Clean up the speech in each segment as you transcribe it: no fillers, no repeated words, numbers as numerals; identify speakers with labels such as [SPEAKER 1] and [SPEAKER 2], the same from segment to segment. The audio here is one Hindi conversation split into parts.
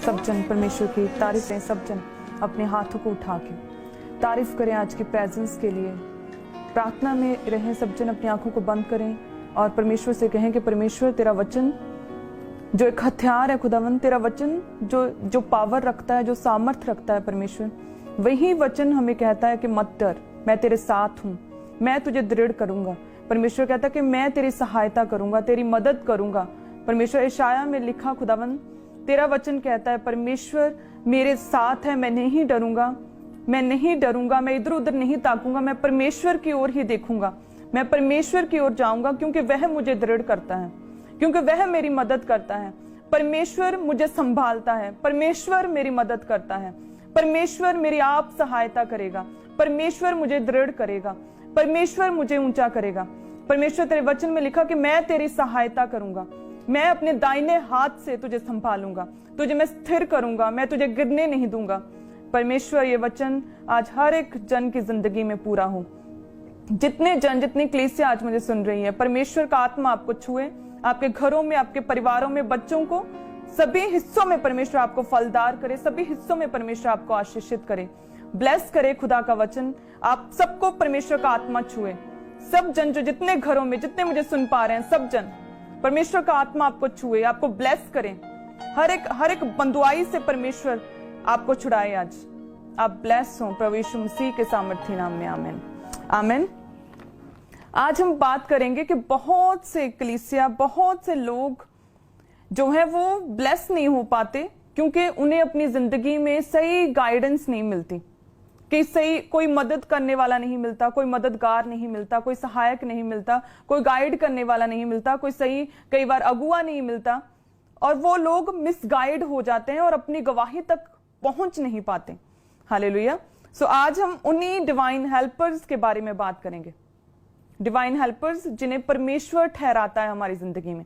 [SPEAKER 1] सब जन परमेश्वर की तारीफ करें, सब जन अपने हाथों को उठा के तारीफ करें आज की प्रेजेंस के लिए। प्रार्थना में रहें, सब जन अपनी आंखों को बंद करें और परमेश्वर से कहें कि परमेश्वर तेरा वचन जो एक हथियार है खुदावन, तेरा वचन जो पावर रखता है, जो सामर्थ रखता है परमेश्वर, वही वचन हमें कहता है कि मत डर, मैं तेरे साथ हूँ, मैं तुझे दृढ़ करूंगा। परमेश्वर कहता है कि मैं तेरी सहायता करूंगा, तेरी मदद करूंगा। परमेश्वर यशाया में लिखा खुदावन तेरा वचन कहता है परमेश्वर मेरे साथ है, मैं नहीं डरूंगा, मैं नहीं डरूंगा, मैं इधर उधर नहीं ताकूंगा, मैं परमेश्वर की ओर ही देखूंगा, मैं परमेश्वर की ओर जाऊंगा, क्योंकि वह मुझे दृढ़ करता है, क्योंकि वह मेरी मदद करता है। परमेश्वर मुझे संभालता है, परमेश्वर मेरी मदद करता है, परमेश्वर मेरी आप सहायता करेगा, परमेश्वर मुझे दृढ़ करेगा, परमेश्वर मुझे ऊंचा करेगा। परमेश्वर तेरे वचन में लिखा कि मैं तेरी सहायता करूंगा, मैं अपने दाहिने हाथ से तुझे संभालूंगा, तुझे मैं स्थिर करूंगा, मैं तुझे गिरने नहीं दूंगा। परमेश्वर ये वचन आज हर एक जन की जिंदगी में पूरा हो। जितने जन, जितनी कलीसिया आज मुझे सुन रही है, परमेश्वर का आत्मा आपको छुए, आपके घरों में, आपके परिवारों में, बच्चों को, सभी हिस्सों में परमेश्वर आपको फलदार करे, सभी हिस्सों में परमेश्वर आपको आशीषित करे, ब्लेस करे। खुदा का वचन आप सबको परमेश्वर का आत्मा छुए। सब जन जो जितने घरों में, जितने मुझे सुन पा रहे हैं, सब जन परमेश्वर का आत्मा आपको छुए, आपको ब्लेस करें। हर एक बंदुआई से परमेश्वर आपको छुड़ाए। आज आप ब्लेस हो प्रभु यीशु मसीह के सामर्थी नाम में। आमीन आमीन। आज हम बात करेंगे कि बहुत से कलीसिया, बहुत से लोग जो है वो ब्लेस नहीं हो पाते क्योंकि उन्हें अपनी जिंदगी में सही गाइडेंस नहीं मिलती, कि सही कोई मदद करने वाला नहीं मिलता, कोई मददगार नहीं मिलता, कोई सहायक नहीं मिलता, कोई गाइड करने वाला नहीं मिलता, कोई सही कई बार अगुआ नहीं मिलता, और वो लोग मिसगाइड हो जाते हैं और अपनी गवाही तक पहुंच नहीं पाते। हालेलुया। सो आज हम उन्हीं डिवाइन हेल्पर्स के बारे में बात करेंगे। डिवाइन हेल्पर्स जिन्हें परमेश्वर ठहराता है हमारी जिंदगी में,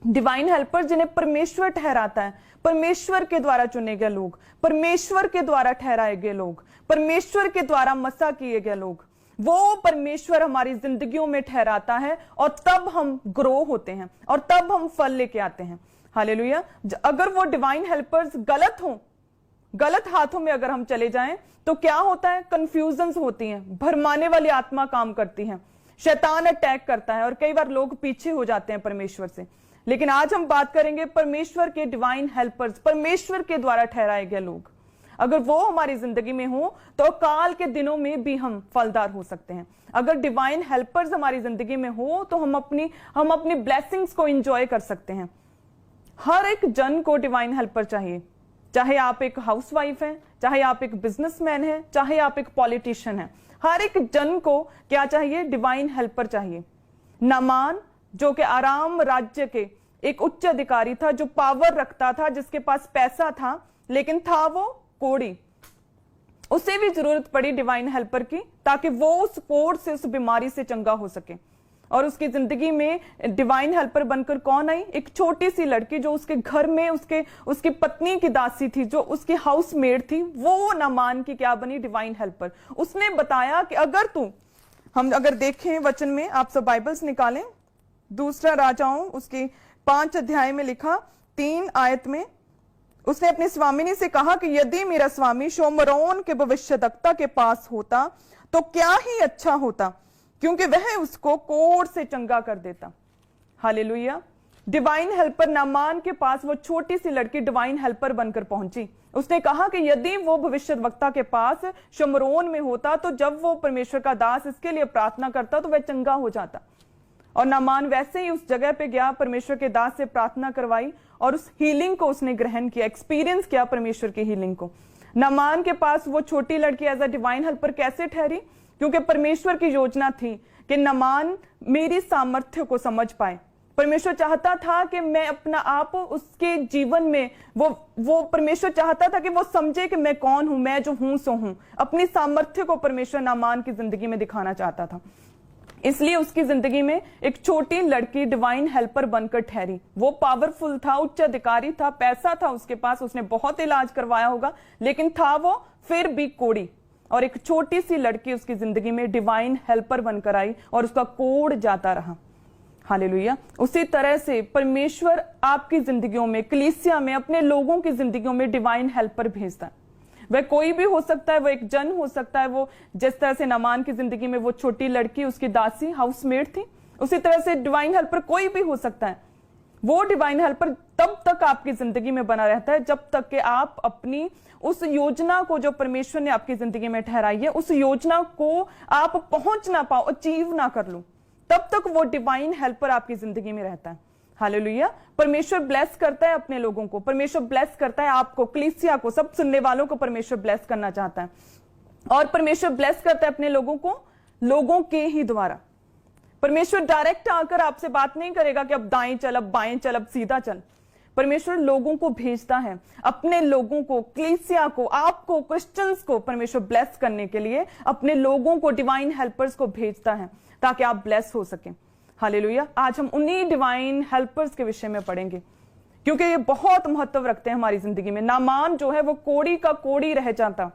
[SPEAKER 1] डिवाइन हेल्पर जिन्हें परमेश्वर ठहराता है, परमेश्वर के द्वारा चुने गए लोग, परमेश्वर के द्वारा ठहराए गए लोग, परमेश्वर के द्वारा मसा किए गए लोग, वो परमेश्वर हमारी जिंदगियों में ठहराता है और तब हम ग्रो होते हैं और तब हम फल लेके आते हैं। हालेलुया। अगर वो डिवाइन हेल्पर्स गलत हो, गलत हाथों में अगर हम चले जाएं तो क्या होता है? कंफ्यूजन्स होती हैं, भरमाने वाली आत्मा काम करती है, शैतान अटैक करता है और कई बार लोग पीछे हो जाते हैं परमेश्वर से। लेकिन आज हम बात करेंगे परमेश्वर के डिवाइन हेल्पर्स, परमेश्वर के द्वारा ठहराए गए लोग। अगर वो हमारी जिंदगी में हो तो काल के दिनों में भी हम फलदार हो सकते हैं। अगर डिवाइन हेल्पर्स हमारी जिंदगी में हो तो हम अपनी ब्लेसिंग्स को एंजॉय कर सकते हैं। हर एक जन को डिवाइन हेल्पर चाहिए, चाहे आप एक हाउसवाइफ हैं, चाहे आप एक बिजनेसमैन हैं, चाहे आप एक पॉलिटिशियन हैं। हर एक जन को क्या चाहिए? डिवाइन हेल्पर चाहिए। नामान जो कि आराम राज्य के एक उच्च अधिकारी था, जो पावर रखता था, जिसके पास पैसा था, लेकिन था वो कोढ़ी। उसे भी जरूरत पड़ी डिवाइन हेल्पर की ताकि वो उस कोढ़ से, उस बीमारी से चंगा हो सके। और उसकी जिंदगी में डिवाइन हेल्पर बनकर कौन आई? एक छोटी सी लड़की जो उसके घर में उसकी पत्नी की दासी थी, जो उसकी हाउस मेड थी, वो नामान की क्या बनी? Divine helper. उसने बताया कि हम अगर देखें वचन में, आप सब बाइबल्स निकालें, दूसरा राजाओं उसके 5 अध्याय में लिखा 3 आयत में, उसने अपनी स्वामिनी से कहा कि यदि मेरा स्वामी शोमरोन के भविष्यद्वक्ता के पास होता तो क्या ही अच्छा होता, क्योंकि वह उसको कोढ़ से चंगा कर देता। हालेलुया। डिवाइन हेल्पर नामान के पास वो छोटी सी लड़की डिवाइन हेल्पर बनकर पहुंची। उसने कहा कि यदि वो भविष्यद्वक्ता के पास शमरोन में होता तो जब वो परमेश्वर का दास इसके लिए प्रार्थना करता तो वह चंगा हो जाता। और नामान वैसे ही उस जगह पे गया, परमेश्वर के दास से प्रार्थना करवाई और उस हीलिंग को उसने ग्रहण किया, एक्सपीरियंस किया परमेश्वर की हीलिंग को। नामान के पास वो छोटी लड़की एज अ डिवाइन हेल्पर कैसे ठहरी? क्योंकि परमेश्वर की योजना थी कि नामान मेरी सामर्थ्य को समझ पाए। परमेश्वर चाहता था कि मैं अपना आप उसके जीवन में वो परमेश्वर चाहता था कि वो समझे कि मैं कौन हूं, मैं जो हूं सो हूं। अपनी सामर्थ्य को परमेश्वर नामान की जिंदगी में दिखाना चाहता था। इसलिए उसकी जिंदगी में एक छोटी लड़की डिवाइन हेल्पर बनकर ठहरी। वो पावरफुल था, उच्च अधिकारी था, पैसा था उसके पास, उसने बहुत इलाज करवाया होगा, लेकिन था वो फिर भी कोढ़ी। और एक छोटी सी लड़की उसकी जिंदगी में डिवाइन हेल्पर बनकर आई और उसका कोढ़ जाता रहा। हालेलुया। उसी तरह से परमेश्वर आपकी जिंदगियों में, कलीसिया में, अपने लोगों की जिंदगियों में डिवाइन हेल्पर भेजता है। वह कोई भी हो सकता है, वो एक जन हो सकता है, वो जिस तरह से नामान की जिंदगी में वो छोटी लड़की उसकी दासी हाउसमेट थी, उसी तरह से डिवाइन हेल्पर कोई भी हो सकता है। वो डिवाइन हेल्पर तब तक आपकी जिंदगी में बना रहता है जब तक कि आप अपनी उस योजना को जो परमेश्वर ने आपकी जिंदगी में ठहराई है, उस योजना को आप पहुंच ना पाओ, अचीव ना कर लो, तब तक वो डिवाइन हेल्पर आपकी जिंदगी में रहता है। हालेलुया। परमेश्वर ब्लेस करता है अपने लोगों को, परमेश्वर ब्लेस करता है आपको, कलीसिया को, सब सुनने वालों को परमेश्वर ब्लेस करना चाहता है। और परमेश्वर ब्लेस करता है अपने लोगों को लोगों के ही द्वारा। परमेश्वर डायरेक्ट आकर आपसे बात नहीं करेगा कि अब दाएं चल, अब बाएं चल, अब सीधा चल। परमेश्वर लोगों को भेजता है, अपने लोगों को, कलीसिया को, आपको, क्रिश्चियंस को परमेश्वर ब्लेस करने के लिए अपने लोगों को, डिवाइन हेल्पर्स को भेजता है ताकि आप ब्लेस हो सकें। हालेलुया। आज हम उन्हीं डिवाइन हेल्पर्स के विषय में पढ़ेंगे क्योंकि ये बहुत महत्व रखते हैं हमारी जिंदगी में। नामान जो है वो कोड़ी का कोड़ी रह जाता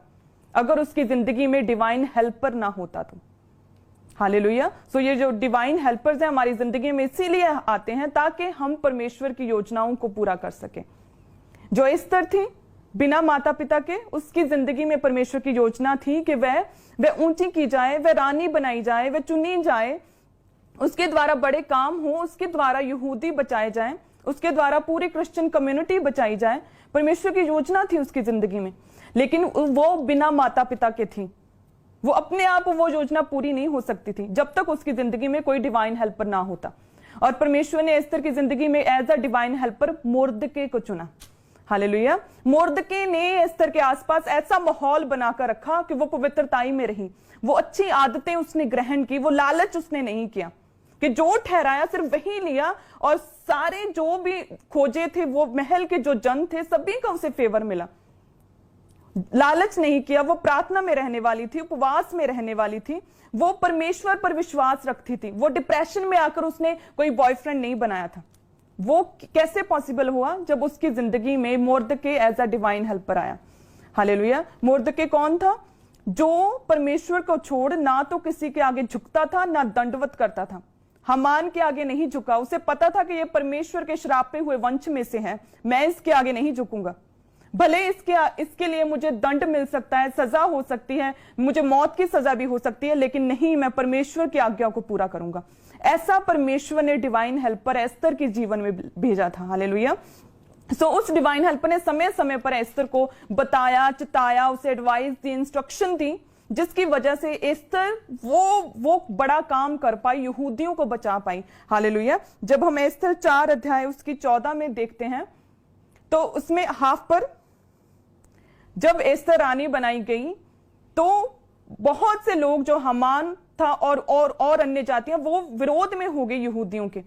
[SPEAKER 1] अगर उसकी जिंदगी में डिवाइन हेल्पर ना होता तो। हालेलुया। सो ये जो डिवाइन हेल्पर्स हैं हमारी जिंदगी में इसीलिए आते हैं ताकि हम परमेश्वर की योजनाओं को पूरा कर सकें। जो एस्थर थी बिना माता पिता के, उसकी जिंदगी में परमेश्वर की योजना थी कि वह ऊंची की जाए, वह रानी बनाई जाए, वह चुनी जाए, उसके द्वारा बड़े काम हो, उसके द्वारा यहूदी बचाए जाएं, उसके द्वारा पूरी क्रिश्चियन कम्युनिटी बचाई जाए। परमेश्वर की योजना थी उसकी जिंदगी में, लेकिन वो बिना माता पिता के थी। वो अपने आप वो योजना पूरी नहीं हो सकती थी जब तक उसकी जिंदगी में कोई डिवाइन हेल्पर ना होता। और परमेश्वर ने एस्थर की जिंदगी में as a divine helper Mordecai को चुना। हालेलुया। मोर्दके ने एस्थर के आसपास ऐसा माहौल बनाकर रखा कि वो पवित्रताई में रही, वो अच्छी आदतें उसने ग्रहण की, वो लालच उसने नहीं किया कि जो ठहराया सिर्फ वही लिया। और सारे जो भी खोजे थे, वो महल के जो जन थे, सभी का उसे फेवर मिला। लालच नहीं किया, वो प्रार्थना में रहने वाली थी, उपवास में रहने वाली थी, वो परमेश्वर पर विश्वास रखती थी। वो डिप्रेशन में आकर उसने कोई बॉयफ्रेंड नहीं बनाया था। वो कैसे पॉसिबल हुआ? जब उसकी जिंदगी में Mordecai as a divine helper आया। हालेलुया। मोर्दके कौन था? जो परमेश्वर को छोड़ ना तो किसी के आगे झुकता था, ना दंडवत करता था। हामान के आगे नहीं झुका। उसे पता था कि यह परमेश्वर के श्रापे हुए वंश में से है, मैं इसके आगे नहीं झुकूंगा। भले इसके लिए मुझे दंड मिल सकता है, सजा हो सकती है, मुझे मौत की सजा भी हो सकती है, लेकिन नहीं, मैं परमेश्वर की आज्ञा को पूरा करूंगा। ऐसा परमेश्वर ने डिवाइन हेल्पर एस्थर के जीवन में भेजा था। हालेलुया। सो उस डिवाइन हेल्पर ने समय समय पर एस्थर को बताया, चिताया, उसे एडवाइस दी, इंस्ट्रक्शन दी, जिसकी वजह से एस्थर वो बड़ा काम कर पाई, यहूदियों को बचा पाई। हालेलुया। जब हम एस्थर 4 अध्याय उसकी 14 में देखते हैं तो उसमें हाफ पर जब एस्थर रानी बनाई गई तो बहुत से लोग, जो हामान था और अन्य जातियां, वो विरोध में हो गई यहूदियों के।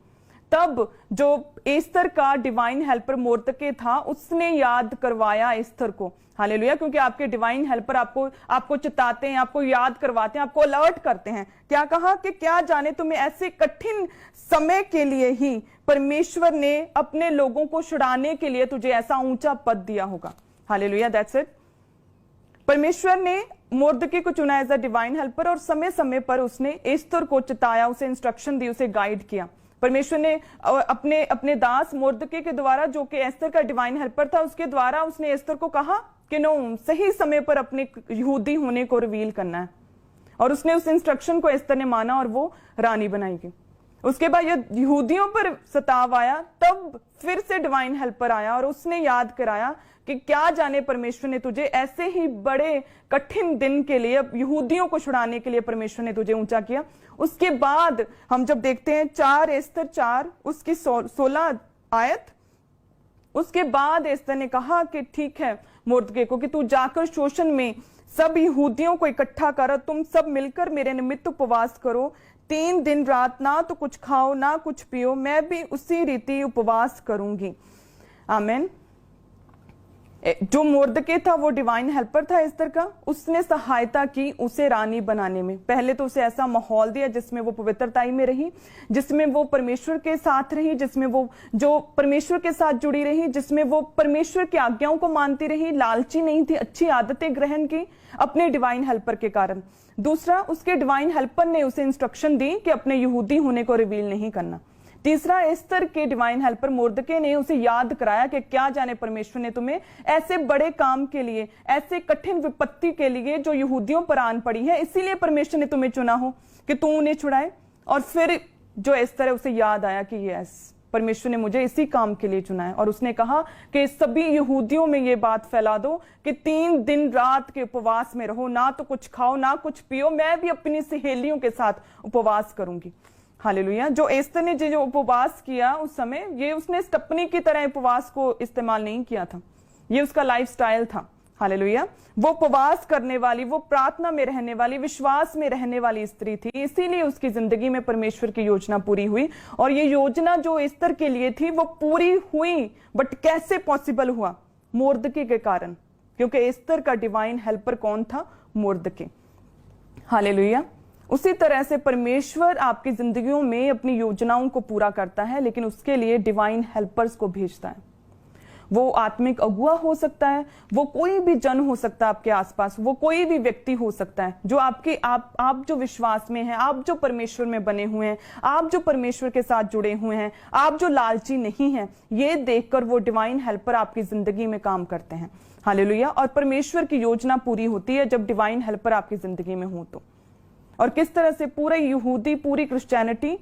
[SPEAKER 1] तब जो एस्थर का डिवाइन हेल्पर मोर्दके था, उसने याद करवाया एस्थर को। हालेलुया। क्योंकि आपके डिवाइन हेल्पर आपको चिताते हैं, आपको याद करवाते हैं, आपको अलर्ट करते हैं। क्या कहा कि क्या जाने तुम्हें ऐसे कठिन समय के लिए ही परमेश्वर ने अपने लोगों को छुड़ाने के लिए तुझे ऐसा ऊंचा पद दिया होगा। हालेलुया। That's it. परमेश्वर ने मोर्दके को चुना एज अ डिवाइन हेल्पर और समय समय पर उसने एस्थर को चिताया, उसे इंस्ट्रक्शन दी, उसे गाइड किया। परमेश्वर ने अपने दास मोर्दके के द्वारा, जो कि एस्थर का डिवाइन हेल्पर था, उसके द्वारा उसने एस्थर को कहा कि नो, सही समय पर अपने यहूदी होने को रिवील करना है। और उसने उस इंस्ट्रक्शन को एस्थर ने माना और वो रानी बनाई गई। उसके बाद यहूदियों पर सताव आया, तब फिर से डिवाइन हेल्पर आया और उसने याद कराया कि क्या जाने परमेश्वर ने तुझे ऐसे ही बड़े कठिन दिन के लिए, यहूदियों को छुड़ाने के लिए परमेश्वर ने तुझे ऊंचा किया। उसके बाद हम जब देखते हैं 4 एस्थर 4 उसकी 16 आयत, उसके बाद एस्थर ने कहा कि ठीक है मोर्दके को कि तू जाकर शोषण में सब यहूदियों को इकट्ठा कर, तुम सब मिलकर मेरे निमित्त उपवास करो, 3 दिन रात ना तो कुछ खाओ ना कुछ पियो, मैं भी उसी रीति उपवास करूंगी। आमीन। जो मोर्दके था वो डिवाइन हेल्पर था एस्थर का, उसने सहायता की उसे रानी बनाने में। पहले तो उसे ऐसा माहौल दिया जिसमें वो पवित्रताई में रही, जिसमें वो परमेश्वर के साथ रही, जिसमें वो जो परमेश्वर के साथ जुड़ी रही, जिसमें वो परमेश्वर की आज्ञाओं को मानती रही, लालची नहीं थी, अच्छी आदतें ग्रहण की अपने डिवाइन हेल्पर के कारण। दूसरा, उसके डिवाइन हेल्पर ने उसे इंस्ट्रक्शन दी कि अपने यहूदी होने को रिवील नहीं करना। तीसरा, एस्तर के डिवाइन हेल्पर मुर्दके ने उसे याद कराया कि क्या जाने परमेश्वर ने तुम्हें ऐसे बड़े काम के लिए, ऐसे कठिन विपत्ति के लिए जो यहूदियों पर आन पड़ी है, इसीलिए परमेश्वर ने तुम्हें चुना हो कि तू उन्हें छुड़ाए। और फिर जो एस्तर है उसे याद आया कि यस, परमेश्वर ने मुझे इसी काम के लिए चुना है। और उसने कहा कि सभी यहूदियों में ये बात फैला दो कि 3 दिन रात के उपवास में रहो, ना तो कुछ खाओ ना कुछ पियो, मैं भी अपनी सहेलियों के साथ उपवास करूंगी। हालेलुया। जो एस्तर ने जो उपवास किया उस समय, ये उसने स्टपनी की तरह उपवास को इस्तेमाल नहीं किया था, ये उसका लाइफस्टाइल था। हालेलुया। वो उपवास करने वाली, वो प्रार्थना में रहने वाली, विश्वास में रहने वाली स्त्री थी, इसीलिए उसकी जिंदगी में परमेश्वर की योजना पूरी हुई। और ये योजना जो एस्तर के लिए थी वो पूरी हुई, बट कैसे पॉसिबल हुआ? मुर्दके के कारण, क्योंकि एस्तर का डिवाइन हेल्पर कौन था? मुर्दके। हालेलुया। उसी तरह से परमेश्वर आपकी जिंदगियों में अपनी योजनाओं को पूरा करता है, लेकिन उसके लिए डिवाइन हेल्पर्स को भेजता है। वो आत्मिक अगुआ हो सकता है, वो कोई भी जन हो सकता है आपके आसपास, वो कोई भी व्यक्ति हो सकता है जो आप जो विश्वास में हैं, आप जो परमेश्वर में बने हुए हैं, आप जो परमेश्वर के साथ जुड़े हुए हैं, आप जो लालची नहीं हैं, ये देखकर वो डिवाइन हेल्पर आपकी जिंदगी में काम करते हैं। हालेलुया। और परमेश्वर की योजना पूरी होती है जब डिवाइन हेल्पर आपकी जिंदगी में हो तो। और किस तरह से पूरे यहूदी, पूरी क्रिश्चियनिटी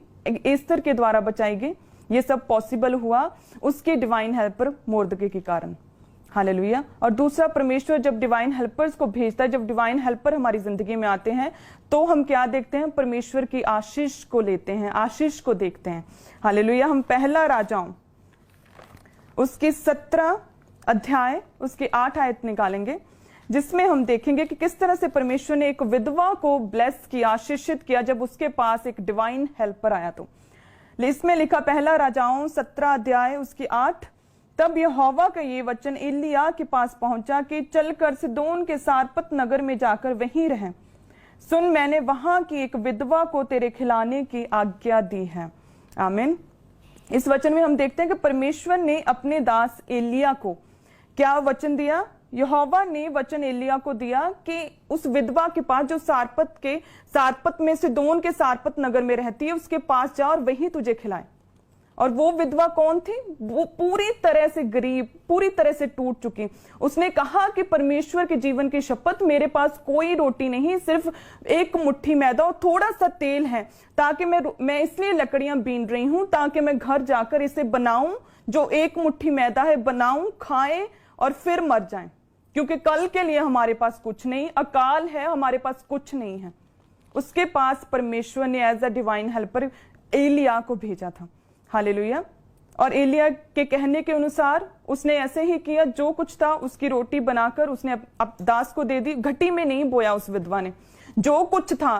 [SPEAKER 1] एस्तर के द्वारा बचाई गई, ये सब पॉसिबल हुआ उसके डिवाइन हेल्पर मुर्दके के कारण। हालेलुया। और दूसरा, परमेश्वर जब डिवाइन हेल्पर्स को भेजता है, जब डिवाइन हेल्पर हमारी जिंदगी में आते हैं तो हम क्या देखते हैं? परमेश्वर की आशीष को लेते हैं, आशीष को देखते हैं। हालेलुया। हम पहला राजाओं उसकी 17 अध्याय उसकी 8 आयत निकालेंगे, जिसमें हम देखेंगे कि किस तरह से परमेश्वर ने एक विधवा को ब्लेस किया, आशीषित किया, जब उसके पास एक डिवाइन हेल्पर आया। तो इसमें लिखा, पहला राजाओं 17 अध्याय उसकी 8, तब यहोवा का ये वचन एलिय्याह के पास पहुंचा कि चलकर सिदोन के सारपत नगर में जाकर वहीं रहें। सुन, मैंने वहां की एक विधवा को तेरे खिलाने की आज्ञा दी है। आमीन। इस वचन में हम देखते हैं कि परमेश्वर ने अपने दास एलिय्याह को क्या वचन दिया? यहोवा ने वचन एलिय्याह को दिया कि उस विधवा के पास, जो सारपत में सिदोन के सारपत नगर में रहती है, उसके पास जा और वही तुझे खिलाए। और वो विधवा कौन थी? वो पूरी तरह से गरीब, पूरी तरह से टूट चुकी। उसने कहा कि परमेश्वर के जीवन की शपथ, मेरे पास कोई रोटी नहीं, सिर्फ एक मुट्ठी मैदा और थोड़ा सा तेल है, ताकि मैं इसलिए लकड़ियां बीन रही हूं ताकि मैं घर जाकर इसे बनाऊं, जो एक मुट्ठी मैदा है बनाऊं, खाएं और फिर मर जाएं, क्योंकि कल के लिए हमारे पास कुछ नहीं, अकाल है, हमारे पास कुछ नहीं है। उसके पास परमेश्वर ने एज अ डिवाइन हेल्पर एलिय्याह को भेजा था। हालेलुया। और एलिय्याह के कहने के अनुसार उसने ऐसे ही किया, जो कुछ था उसकी रोटी बनाकर उसने दास को दे दी। घटी में नहीं बोया उस विधवा ने, जो कुछ था,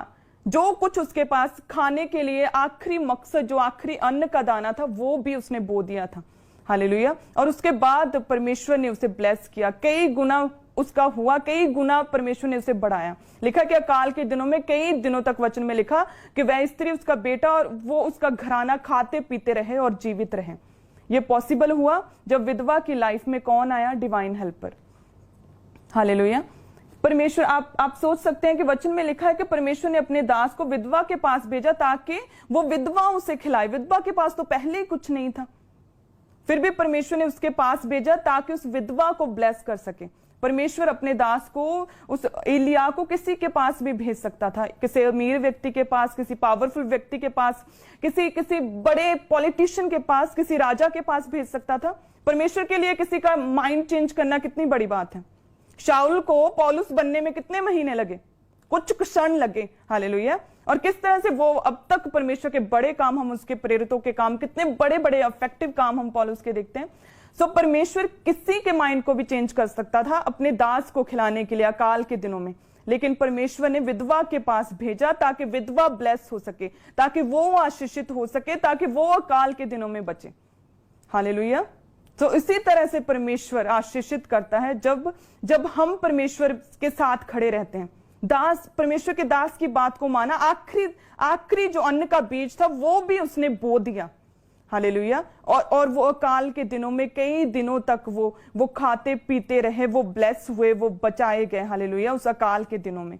[SPEAKER 1] जो कुछ उसके पास खाने के लिए आखिरी मकसद, जो आखिरी अन्न का दाना था, वो भी उसने बो दिया था। हालेलुया। और उसके बाद परमेश्वर ने उसे ब्लेस किया, कई गुना उसका हुआ, कई गुना परमेश्वर ने उसे बढ़ाया। लिखा कि अकाल के दिनों में कई दिनों तक वचन में लिखा कि वह स्त्री, उसका बेटा और वो उसका घराना खाते पीते रहे और जीवित रहे। ये पॉसिबल हुआ जब विधवा की लाइफ में कौन आया? Divine helper. हालेलुया। परमेश्वर, आप सोच सकते हैं कि वचन में लिखा है कि परमेश्वर ने अपने दास को विधवा के पास भेजा ताकि वो विधवा उसे खिलाए। विधवा के पास तो पहले ही कुछ नहीं था, फिर भी परमेश्वर ने उसके पास भेजा ताकि उस विधवा को ब्लेस कर सके। परमेश्वर अपने दास को, उस एलिय्याह को किसी के पास भी भेज सकता था, किसी अमीर व्यक्ति के पास, किसी पावरफुल व्यक्ति के पास, किसी बड़े पॉलिटिशियन के पास, किसी राजा के पास भेज सकता था। परमेश्वर के लिए किसी का माइंड चेंज करना कितनी बड़ी बात है। शाऊल को पौलुस बनने में कितने महीने लगे? कुछ क्षण लगे। हालेलुया। और किस तरह से वो अब तक परमेश्वर के बड़े काम, हम उसके प्रेरितों के काम, कितने बड़े बड़े इफेक्टिव काम हम पौलुस के देखते हैं। सो परमेश्वर किसी के माइंड को भी चेंज कर सकता था अपने दास को खिलाने के लिए अकाल के दिनों में, लेकिन परमेश्वर ने विधवा के पास भेजा ताकि विधवा ब्लेस हो सके, ताकि वो आशीषित हो सके, ताकि वो अकाल के दिनों में बचे। हालेलुया। तो इसी तरह से परमेश्वर आशीषित करता है जब हम परमेश्वर के साथ खड़े रहते हैं। दास, परमेश्वर के दास की बात को माना, आखिरी जो अन्न का बीज था वो भी उसने बो दिया। हालेलुया। और वो अकाल के दिनों में कई दिनों तक वो खाते पीते रहे, वो ब्लेस हुए, वो बचाए गए। हालेलुया। उस अकाल के दिनों में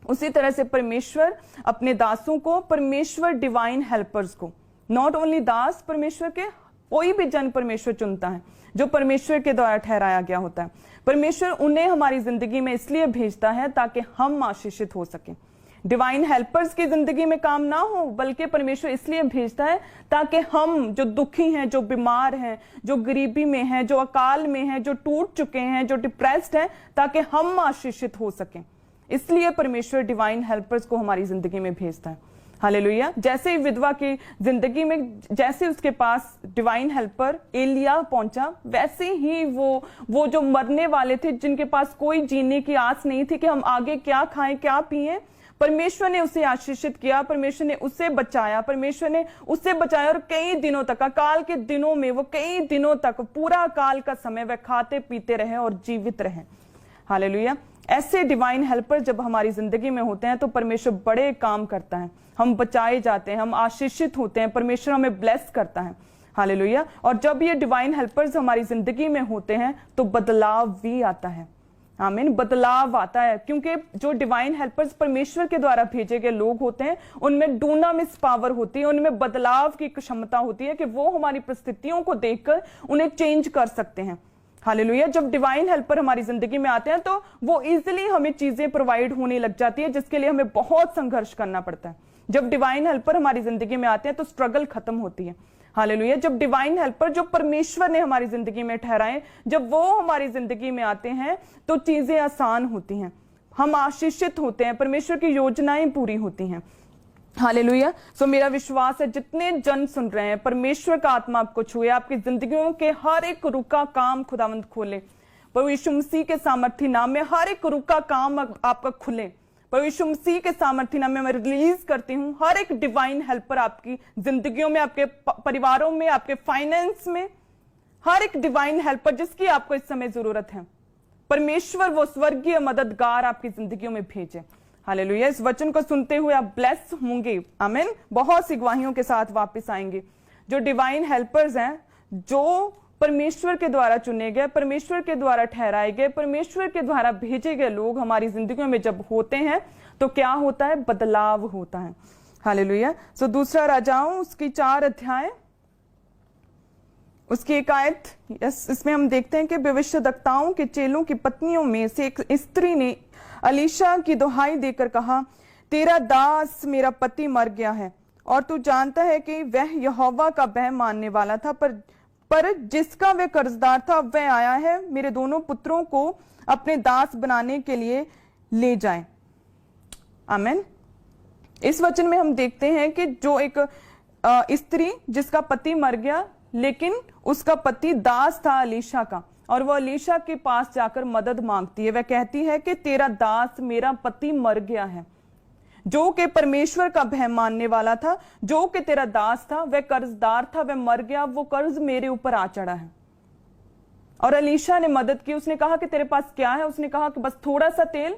[SPEAKER 1] उसी तरह से परमेश्वर अपने दासों को, परमेश्वर डिवाइन हेल्पर्स को नॉट ओनली दास परमेश्वर के, कोई भी जन परमेश्वर चुनता है जो परमेश्वर के द्वारा ठहराया गया होता है। परमेश्वर उन्हें हमारी जिंदगी में इसलिए भेजता है ताकि हम आशीषित हो सकें। डिवाइन हेल्पर्स की जिंदगी में काम ना हो, बल्कि परमेश्वर इसलिए भेजता है ताकि हम जो दुखी हैं, जो बीमार हैं, जो गरीबी में हैं, जो अकाल में हैं, जो टूट चुके हैं, जो डिप्रेस्ड हैं, ताकि हम आशीषित हो सकें। इसलिए परमेश्वर डिवाइन हेल्पर्स को हमारी जिंदगी में भेजता है। हालेलुया। जैसे ही विधवा की जिंदगी में जैसे उसके पास डिवाइन हेल्पर एलिया पहुंचा, वैसे ही वो जो मरने वाले थे, जिनके पास कोई जीने की आस नहीं थी कि हम आगे क्या खाएं क्या पिए, परमेश्वर ने उसे आशीषित किया, परमेश्वर ने उसे बचाया, परमेश्वर ने उसे बचाया। और कई दिनों तक, अकाल के दिनों में वो कई दिनों तक, पूरा अकाल का समय वह खाते पीते रहे और जीवित रहे। हालेलुया। ऐसे डिवाइन हेल्पर जब हमारी जिंदगी में होते हैं तो परमेश्वर बड़े काम करता है, हम बचाए जाते हैं, हम आशीषित होते हैं, परमेश्वर हमें ब्लेस करता है। हालेलुया। और जब ये डिवाइन हेल्पर्स हमारी जिंदगी में होते हैं तो बदलाव भी आता है। आमीन। बदलाव आता है, क्योंकि जो डिवाइन हेल्पर्स परमेश्वर के द्वारा भेजे गए लोग होते हैं उनमें डूनामिस पावर होती है, उनमें बदलाव की क्षमता होती है कि वो हमारी परिस्थितियों को देखकर उन्हें चेंज कर सकते हैं। हालेलुया। जब डिवाइन हेल्पर हमारी जिंदगी में आते हैं तो वो इजीली हमें चीजें प्रोवाइड होने लग जाती है, जिसके लिए हमें बहुत संघर्ष करना पड़ता है। जब डिवाइन हेल्पर हमारी जिंदगी में आते हैं तो स्ट्रगल खत्म होती है। हालेलुया। जब डिवाइन हेल्पर जो परमेश्वर ने हमारी जिंदगी में ठहराए, जब वो हमारी जिंदगी में आते हैं तो चीजें आसान होती हैं, हम आशीषित होते हैं, परमेश्वर की योजनाएं पूरी होती हैं। हालेलुया। सो मेरा विश्वास है जितने जन सुन रहे हैं, परमेश्वर का आत्मा आपको छुए, आपकी जिंदगियों के हर एक रुका काम खुदावंद खोले। प्रभु यीशु मसीह के सामर्थी नाम में हर एक रुका काम आपका खुले। प्रभु यीशु मसीह के सामर्थी नाम में मैं रिलीज करती हूँ हर एक डिवाइन हेल्पर आपकी जिंदगियों में, आपके परिवारों में, आपके फाइनेंस में, हर एक डिवाइन हेल्पर जिसकी आपको इस समय जरूरत है, परमेश्वर वो स्वर्गीय मददगार आपकी जिंदगियों में भेजे। हालेलुया। इस वचन को सुनते हुए आप ब्लेस होंगे। आमीन। बहुत सी गवाहियों के साथ वापस आएंगे। जो डिवाइन हेल्पर्स हैं, जो परमेश्वर के द्वारा चुने गए, परमेश्वर के द्वारा ठहराए गए, परमेश्वर के द्वारा भेजे गए लोग हमारी जिंदगियों में जब होते हैं तो क्या होता है? बदलाव होता है। हालेलुया। सो दूसरा राजाओं उसकी 4 अध्याय उसकी 1 आयत, इसमें हम देखते हैं कि भविष्यद्वक्ताओं के चेलों की पत्नियों में से एक स्त्री ने अलीशा की दुहाई देकर कहा, तेरा दास मेरा पति मर गया है और तू जानता है कि वह यहोवा का भय मानने वाला था, पर जिसका वह कर्जदार था वह आया है, मेरे दोनों पुत्रों को अपने दास बनाने के लिए ले जाए। आमीन। इस वचन में हम देखते हैं कि जो एक स्त्री जिसका पति मर गया, लेकिन उसका पति दास था अलीशा का, और वह अलीशा के पास जाकर मदद मांगती है। वह कहती है कि तेरा दास मेरा पति मर गया है, जो कि परमेश्वर का भय मानने वाला था, जो कि तेरा दास था, वह कर्जदार था, वह मर गया, वो कर्ज मेरे ऊपर आ चढ़ा है। और अलीशा ने मदद की। उसने कहा कि तेरे पास क्या है? उसने कहा कि बस थोड़ा सा तेल,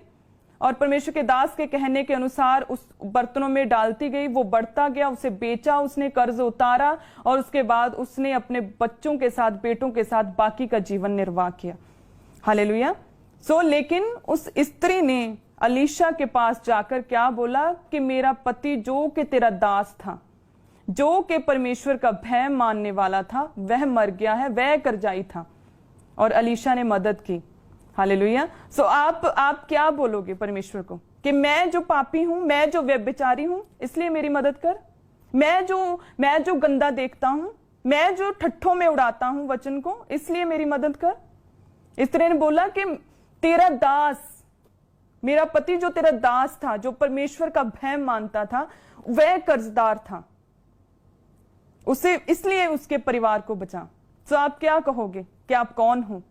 [SPEAKER 1] और परमेश्वर के दास के कहने के अनुसार उस बर्तनों में डालती गई, वो बढ़ता गया, उसे बेचा, उसने कर्ज उतारा, और उसके बाद उसने अपने बच्चों के साथ, बेटों के साथ बाकी का जीवन निर्वाह किया। हालेलुया। सो लेकिन उस स्त्री ने अलीशा के पास जाकर क्या बोला कि मेरा पति जो कि तेरा दास था, जो कि परमेश्वर का भय मानने वाला था, वह मर गया है, वह कर्जाई था। और अलीशा ने मदद की। हालेलुया। सो आप क्या बोलोगे परमेश्वर को कि मैं जो पापी हूं, मैं जो व्यभिचारी हूं, इसलिए मेरी मदद कर। मैं जो गंदा देखता हूं, मैं जो ठट्ठों में उड़ाता हूं वचन को, इसलिए मेरी मदद कर। इस तरह ने बोला कि तेरा दास, मेरा पति जो तेरा दास था, जो परमेश्वर का भय मानता था, वह कर्जदार था, उसे इसलिए उसके परिवार को बचा। सो आप क्या कहोगे कि आप कौन हो?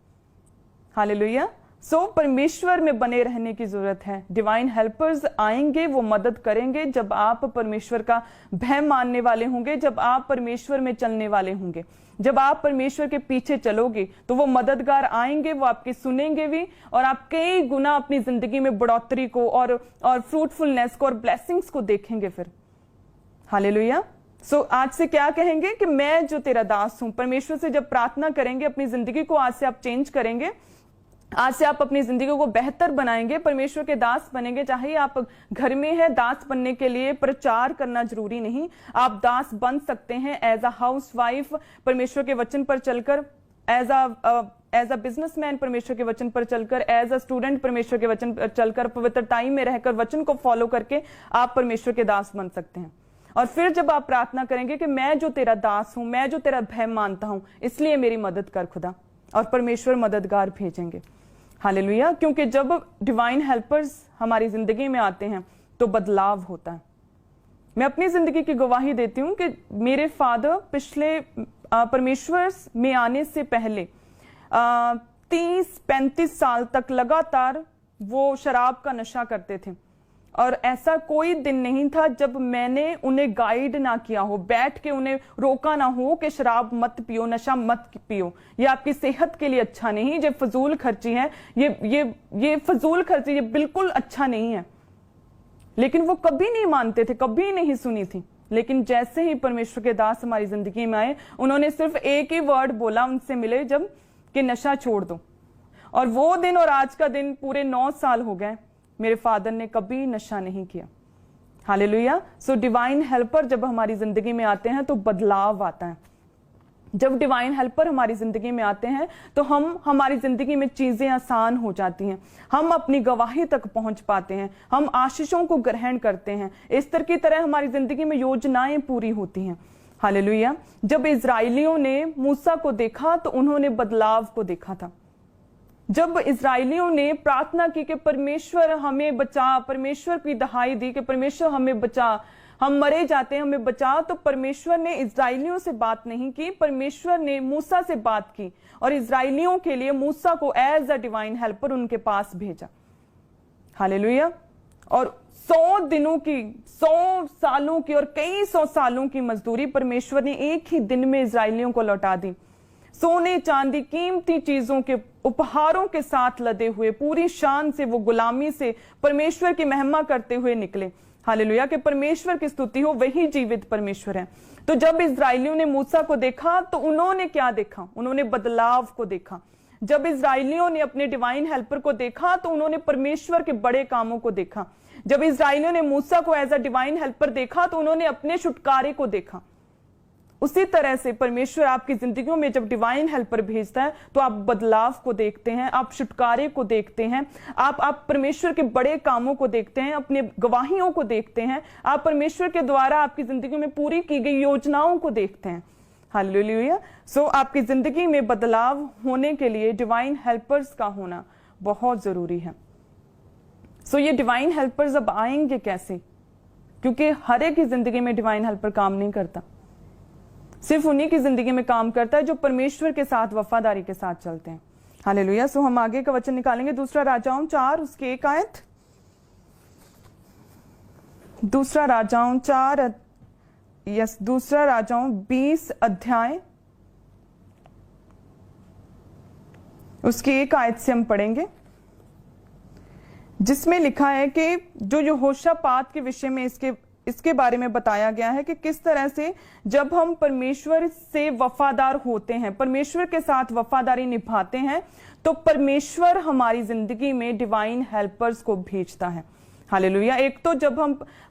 [SPEAKER 1] हालेलुया। सो परमेश्वर में बने रहने की जरूरत है। डिवाइन हेल्पर्स आएंगे, वो मदद करेंगे जब आप परमेश्वर का भय मानने वाले होंगे, जब आप परमेश्वर में चलने वाले होंगे। जब आप परमेश्वर के पीछे चलोगे तो वो मददगार आएंगे, वो आपकी सुनेंगे भी, और आप कई गुना अपनी जिंदगी में बढ़ोतरी को और फ्रूटफुलनेस को और ब्लेसिंग्स को देखेंगे फिर। हालेलुया। सो आज से क्या कहेंगे कि मैं जो तेरा दास हूं। परमेश्वर से जब प्रार्थना करेंगे, अपनी जिंदगी को आज से आप चेंज करेंगे, आज से आप अपनी जिंदगी को बेहतर बनाएंगे, परमेश्वर के दास बनेंगे। चाहे आप घर में है, दास बनने के लिए प्रचार करना जरूरी नहीं, आप दास बन सकते हैं एज अ हाउस वाइफ परमेश्वर के वचन पर चलकर, एज अ बिजनेसमैन परमेश्वर के वचन पर चलकर, एज अ स्टूडेंट परमेश्वर के वचन पर चलकर, पवित्र टाइम में रहकर वचन को फॉलो करके आप परमेश्वर के दास बन सकते हैं। और फिर जब आप प्रार्थना करेंगे कि मैं जो तेरा दास हूं, मैं जो तेरा भय मानता हूं, इसलिए मेरी मदद कर खुदा, और परमेश्वर मददगार भेजेंगे। हालेलुया। क्योंकि जब डिवाइन हेल्पर्स हमारी जिंदगी में आते हैं तो बदलाव होता है। मैं अपनी जिंदगी की गवाही देती हूं कि मेरे फादर पिछले परमेश्वर में आने से पहले 30-35 साल तक लगातार वो शराब का नशा करते थे, और ऐसा कोई दिन नहीं था जब मैंने उन्हें गाइड ना किया हो, बैठ के उन्हें रोका ना हो कि शराब मत पियो, नशा मत पियो, ये आपकी सेहत के लिए अच्छा नहीं, ये फजूल खर्ची है, ये फजूल खर्ची, ये बिल्कुल अच्छा नहीं है। लेकिन वो कभी नहीं मानते थे, कभी नहीं सुनी थी। लेकिन जैसे ही परमेश्वर के दास हमारी जिंदगी में आए, उन्होंने सिर्फ एक ही वर्ड बोला उनसे मिले जब, कि नशा छोड़ दो। और वो दिन और आज का दिन पूरे 9 साल हो गए, मेरे फादर ने कभी नशा नहीं किया। हालेलुया। सो डिवाइन हेल्पर जब हमारी जिंदगी में आते हैं तो बदलाव आता है। जब डिवाइन हेल्पर हमारी जिंदगी में आते हैं तो हमारी जिंदगी में चीजें आसान हो जाती हैं, हम अपनी गवाही तक पहुंच पाते हैं, हम आशीषों को ग्रहण करते हैं। इस्तर की तरह हमारी जिंदगी में योजनाएं पूरी होती हैं। हालेलुया। जब इजराइलियों ने मूसा को देखा तो उन्होंने बदलाव को देखा था। जब इजराइलियों ने प्रार्थना की कि परमेश्वर हमें बचा, परमेश्वर की दहाई दी कि परमेश्वर हमें बचा, हम मरे जाते हैं, हमें बचा, तो परमेश्वर ने इजराइलियों से बात नहीं की, परमेश्वर ने मूसा से बात की और इजराइलियों के लिए मूसा को एज अ डिवाइन हेल्पर उनके पास भेजा। हालेलुया। और 100 दिनों की, 100 सालों की और कई 100 सालों की मजदूरी परमेश्वर ने एक ही दिन में इजराइलियों को लौटा दी। सोने चांदी कीमती चीजों के उपहारों के साथ लदे हुए पूरी शान से वो गुलामी से परमेश्वर की महिमा करते हुए निकले। हालेलुया। कि परमेश्वर की स्तुति हो, वही जीवित परमेश्वर है। तो जब इजराइलियों ने मूसा को देखा तो उन्होंने क्या देखा? उन्होंने बदलाव को देखा। जब इजराइलियों ने अपने डिवाइन हेल्पर को देखा तो उन्होंने परमेश्वर के बड़े कामों को देखा। जब इजराइलियों ने मूसा को एज अ डिवाइन हेल्पर देखा तो उन्होंने अपने छुटकारे को देखा। उसी तरह से परमेश्वर आपकी जिंदगियों में जब डिवाइन हेल्पर भेजता है तो आप बदलाव को देखते हैं, आप छुटकारे को देखते हैं, आप परमेश्वर के बड़े कामों को देखते हैं, अपने गवाहियों को देखते हैं, आप परमेश्वर के द्वारा आपकी जिंदगी में पूरी की गई योजनाओं को देखते हैं। हालेलुया। सो आपकी जिंदगी में बदलाव होने के लिए डिवाइन हेल्पर्स का होना बहुत जरूरी है। सो ये डिवाइन हेल्पर्स अब आएंगे कैसे? क्योंकि हर एक की जिंदगी में डिवाइन हेल्पर काम नहीं करता, सिर्फ उन्हीं की जिंदगी में काम करता है जो परमेश्वर के साथ वफादारी के साथ चलते हैं। हालेलुया। सो हम आगे का वचन निकालेंगे, दूसरा राजाओं 4 उसकी 1 आयत। दूसरा राजाओं 4 दूसरा राजाओं 20 अध्याय उसकी 1 आयत से हम पढ़ेंगे, जिसमें लिखा है कि जो यहोशापात के विषय में इसके बारे में बताया गया है कि किस तरह से जब हम परमेश्वर से वफादार होते हैं, परमेश्वर के साथ वफादारी निभाते हैं, तो परमेश्वर हमारी जिंदगी में डिवाइन हेल्पर्स को भेजता है। हालेलुया। एक तो जब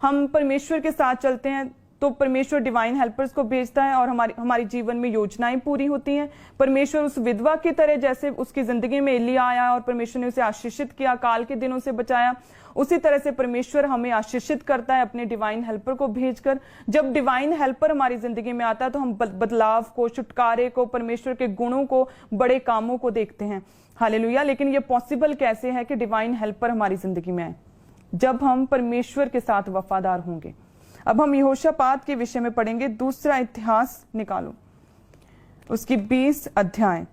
[SPEAKER 1] हम परमेश्वर के साथ चलते हैं तो परमेश्वर डिवाइन हेल्पर्स को भेजता है और हमारी जीवन में योजनाएं पूरी होती हैं। परमेश्वर उस विधवा की तरह, जैसे उसकी जिंदगी में एलिया आया और परमेश्वर ने उसे आशीषित किया, काल के दिनों से बचाया, उसी तरह से परमेश्वर हमें आशीषित करता है अपने डिवाइन हेल्पर को भेजकर। जब डिवाइन हेल्पर हमारी जिंदगी में आता है तो हम बदलाव को, छुटकारे को, परमेश्वर के गुणों को, बड़े कामों को देखते हैं। हालेलुया। लेकिन यह पॉसिबल कैसे है कि डिवाइन हेल्पर हमारी जिंदगी में आए? जब हम परमेश्वर के साथ वफादार होंगे। अब हम यहोशापात के विषय में पढ़ेंगे, दूसरा इतिहास निकालो उसकी 20 अध्याय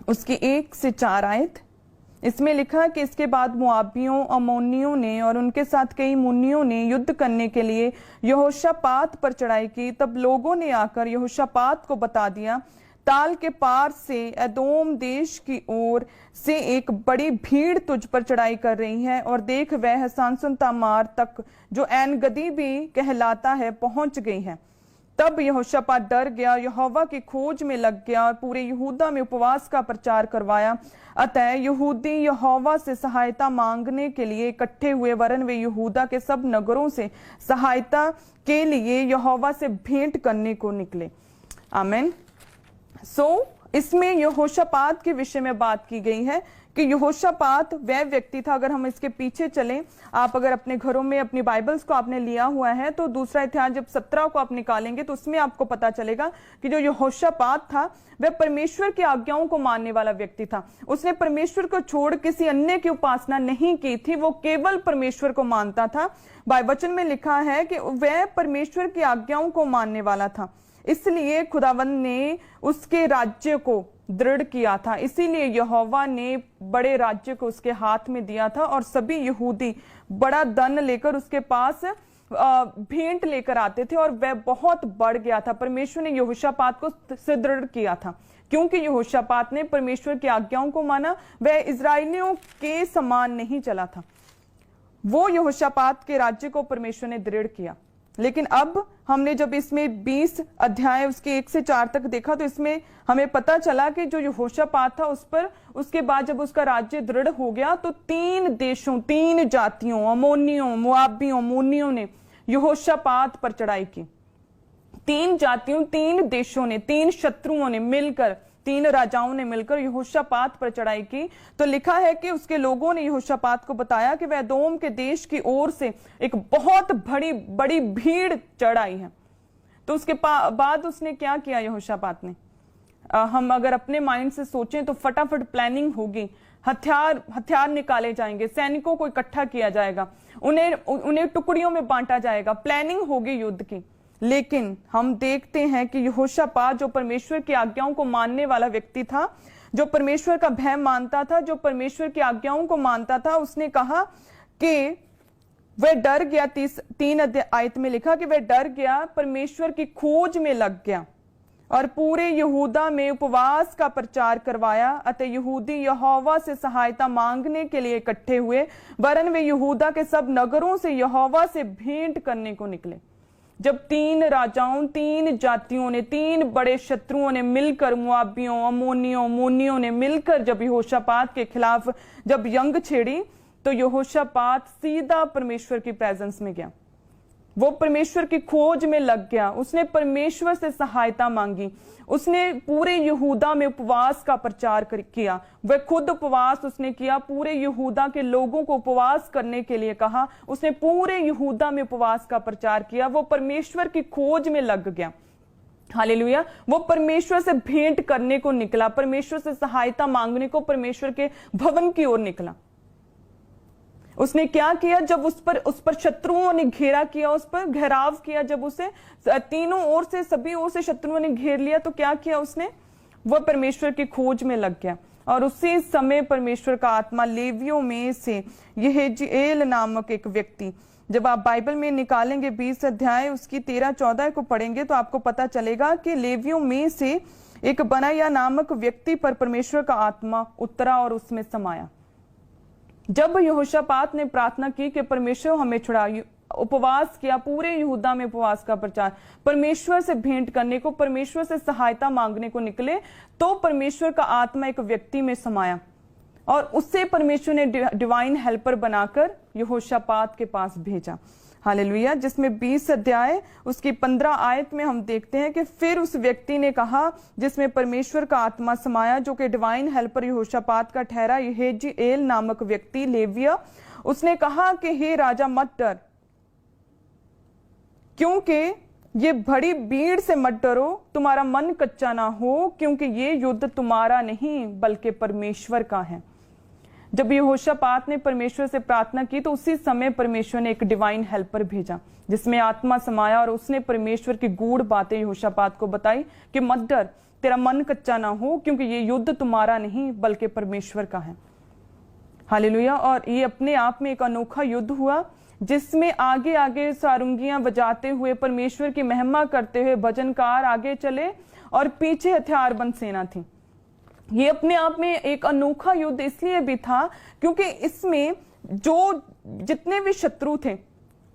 [SPEAKER 1] उसकी 1 से 4 आयत। इसमें लिखा है कि इसके बाद मोआबियों, अम्मोनियों ने और उनके साथ कई मुन्नियों ने युद्ध करने के लिए यहोशापात पर चढ़ाई की। तब लोगों ने आकर यहोशापात को बता दिया, ताल के पार से एदोम देश की ओर से एक बड़ी भीड़ तुझ पर चढ़ाई कर रही है, और देख वह हसानसुन तामार तक, जो एन गदी भी कहलाता है, पहुंच गई है। तब यहोशापात डर गया, यहोवा की खोज में लग गया और पूरे यहूदा में उपवास का प्रचार करवाया। अतः यहूदी यहोवा से सहायता मांगने के लिए इकट्ठे हुए, वरन वे यहूदा के सब नगरों से सहायता के लिए यहोवा से भेंट करने को निकले। आमीन। इसमें यहोशापात के विषय में बात की गई है कि यहोशापात वह व्यक्ति था। अगर हम इसके पीछे चलें, आप अगर अपने घरों में अपनी बाइबल्स को आपने लिया हुआ है तो दूसरा इतिहास जब 17 को आप निकालेंगे तो उसमें आपको पता चलेगा कि जो यहोशापात था वह परमेश्वर की आज्ञाओं को मानने वाला व्यक्ति था। उसने परमेश्वर को छोड़ किसी अन्य की उपासना नहीं की थी, वो केवल परमेश्वर को मानता था। वचन में लिखा है कि वह परमेश्वर की आज्ञाओं को मानने वाला था, इसलिए खुदावंद ने उसके राज्य को दृढ़ किया था। इसीलिए यहोवा ने बड़े राज्य को उसके हाथ में दिया था और सभी यहूदी बड़ा धन लेकर उसके पास भेंट लेकर आते थे और वह बहुत बढ़ गया था। परमेश्वर ने यहोशापात को सुदृढ़ किया था क्योंकि यहोशापात ने परमेश्वर की आज्ञाओं को माना। वह इजरायलियों के समान नहीं चला था। वो यहोशापात के राज्य को परमेश्वर ने दृढ़ किया। लेकिन अब हमने जब इसमें 20 अध्याय उसके 1 से 4 तक देखा तो इसमें हमें पता चला कि जो यहोशापात था उस पर, उसके बाद जब उसका राज्य दृढ़ हो गया तो 3 देशों, 3 जातियों, अमोनियों, मोआबियों, मोनियों ने यहोशापात पर चढ़ाई की। 3 जातियों, 3 देशों ने, 3 शत्रुओं ने मिलकर, 3 राजाओं ने मिलकर यहोशापात पर चढ़ाई की। तो लिखा है कि उसके लोगों ने यहोशापात को बताया कि वह एदोम के देश की ओर से एक बहुत बड़ी भीड़ चढ़ आई है। तो उसके बाद उसने क्या किया यहोशापात ने? हम अगर अपने माइंड से सोचें तो फटाफट प्लानिंग होगी, हथियार निकाले जाएंगे, सैनिकों को इकट्ठा किया जाएगा, उन्हें टुकड़ियों में बांटा जाएगा, प्लानिंग होगी युद्ध की। लेकिन हम देखते हैं कि यहोशापात जो परमेश्वर की आज्ञाओं को मानने वाला व्यक्ति था, जो परमेश्वर का भय मानता था, जो परमेश्वर की आज्ञाओं को मानता था, उसने कहा कि वह डर गया। 3 आयत में लिखा कि वह डर गया, परमेश्वर की खोज में लग गया और पूरे यहूदा में उपवास का प्रचार करवाया। अतः यहूदी यहोवा से सहायता मांगने के लिए इकट्ठे हुए, वरन वे यहूदा के सब नगरों से यहोवा से भेंट करने को निकले। जब 3 राजाओं, 3 जातियों ने, 3 बड़े शत्रुओं ने मिलकर, मोआबियों, अमोनियों, मोनियों ने मिलकर जब यहोशापात के खिलाफ जब जंग छेड़ी तो यहोशापात सीधा परमेश्वर की प्रेजेंस में गया। वो परमेश्वर की खोज में लग गया। उसने परमेश्वर से सहायता मांगी। उसने पूरे यहूदा में उपवास का प्रचार किया। वह खुद उपवास उसने किया, पूरे यहूदा के लोगों को उपवास करने के लिए कहा। उसने पूरे यहूदा में उपवास का प्रचार किया। वो परमेश्वर की खोज में लग गया। हालेलुया। वो परमेश्वर से भेंट करने को निकला, परमेश्वर से सहायता मांगने को, परमेश्वर के भवन की ओर निकला। उसने क्या किया? जब उस पर शत्रुओं ने घेरा किया, उस पर घेराव किया, जब उसे तीनों ओर से, सभी ओर से शत्रुओं ने घेर लिया तो क्या किया उसने? वह परमेश्वर की खोज में लग गया। और उसी समय परमेश्वर का आत्मा लेवियों में से यहेजीएल नामक एक व्यक्ति, जब आप बाइबल में निकालेंगे 20 अध्याय उसकी 13-14 को पढ़ेंगे तो आपको पता चलेगा कि लेवियों में से एक बनाया नामक व्यक्ति पर परमेश्वर का आत्मा उतरा और उसमें समाया। जब यहोशापात ने प्रार्थना की कि परमेश्वर हमें छुड़ा, उपवास किया, पूरे यहूदा में उपवास का प्रचार, परमेश्वर से भेंट करने को, परमेश्वर से सहायता मांगने को निकले, तो परमेश्वर का आत्मा एक व्यक्ति में समाया और उससे परमेश्वर ने डिवाइन हेल्पर बनाकर यहोशापात के पास भेजा। हालेलुया। जिसमें 20 अध्याय उसकी 15 आयत में हम देखते हैं कि फिर उस व्यक्ति ने कहा, जिसमें परमेश्वर का आत्मा समाया, जो कि डिवाइन हेल्पर यहोशापात का ठहरा, यहेजीएल नामक व्यक्ति लेविया, उसने कहा कि हे राजा मत डर, क्योंकि ये बड़ी भीड़ से मत डरो, तुम्हारा मन कच्चा ना हो, क्योंकि ये युद्ध तुम्हारा नहीं बल्कि परमेश्वर का है। जब यहोशापात ने परमेश्वर से प्रार्थना की तो उसी समय परमेश्वर ने एक डिवाइन हेल्पर भेजा जिसमें आत्मा समाया और उसने परमेश्वर की गूढ़ बातें यहोशापात को बताई कि मत डर, तेरा मन कच्चा ना हो, क्योंकि ये युद्ध तुम्हारा नहीं बल्कि परमेश्वर का है। हालेलुया। और ये अपने आप में एक अनोखा युद्ध हुआ जिसमें आगे आगे सारंगियां बजाते हुए, परमेश्वर की महिमा करते हुए भजनकार आगे चले और पीछे हथियारबंद सेना थी। ये अपने आप में एक अनोखा युद्ध इसलिए भी था क्योंकि इसमें जो जितने भी शत्रु थे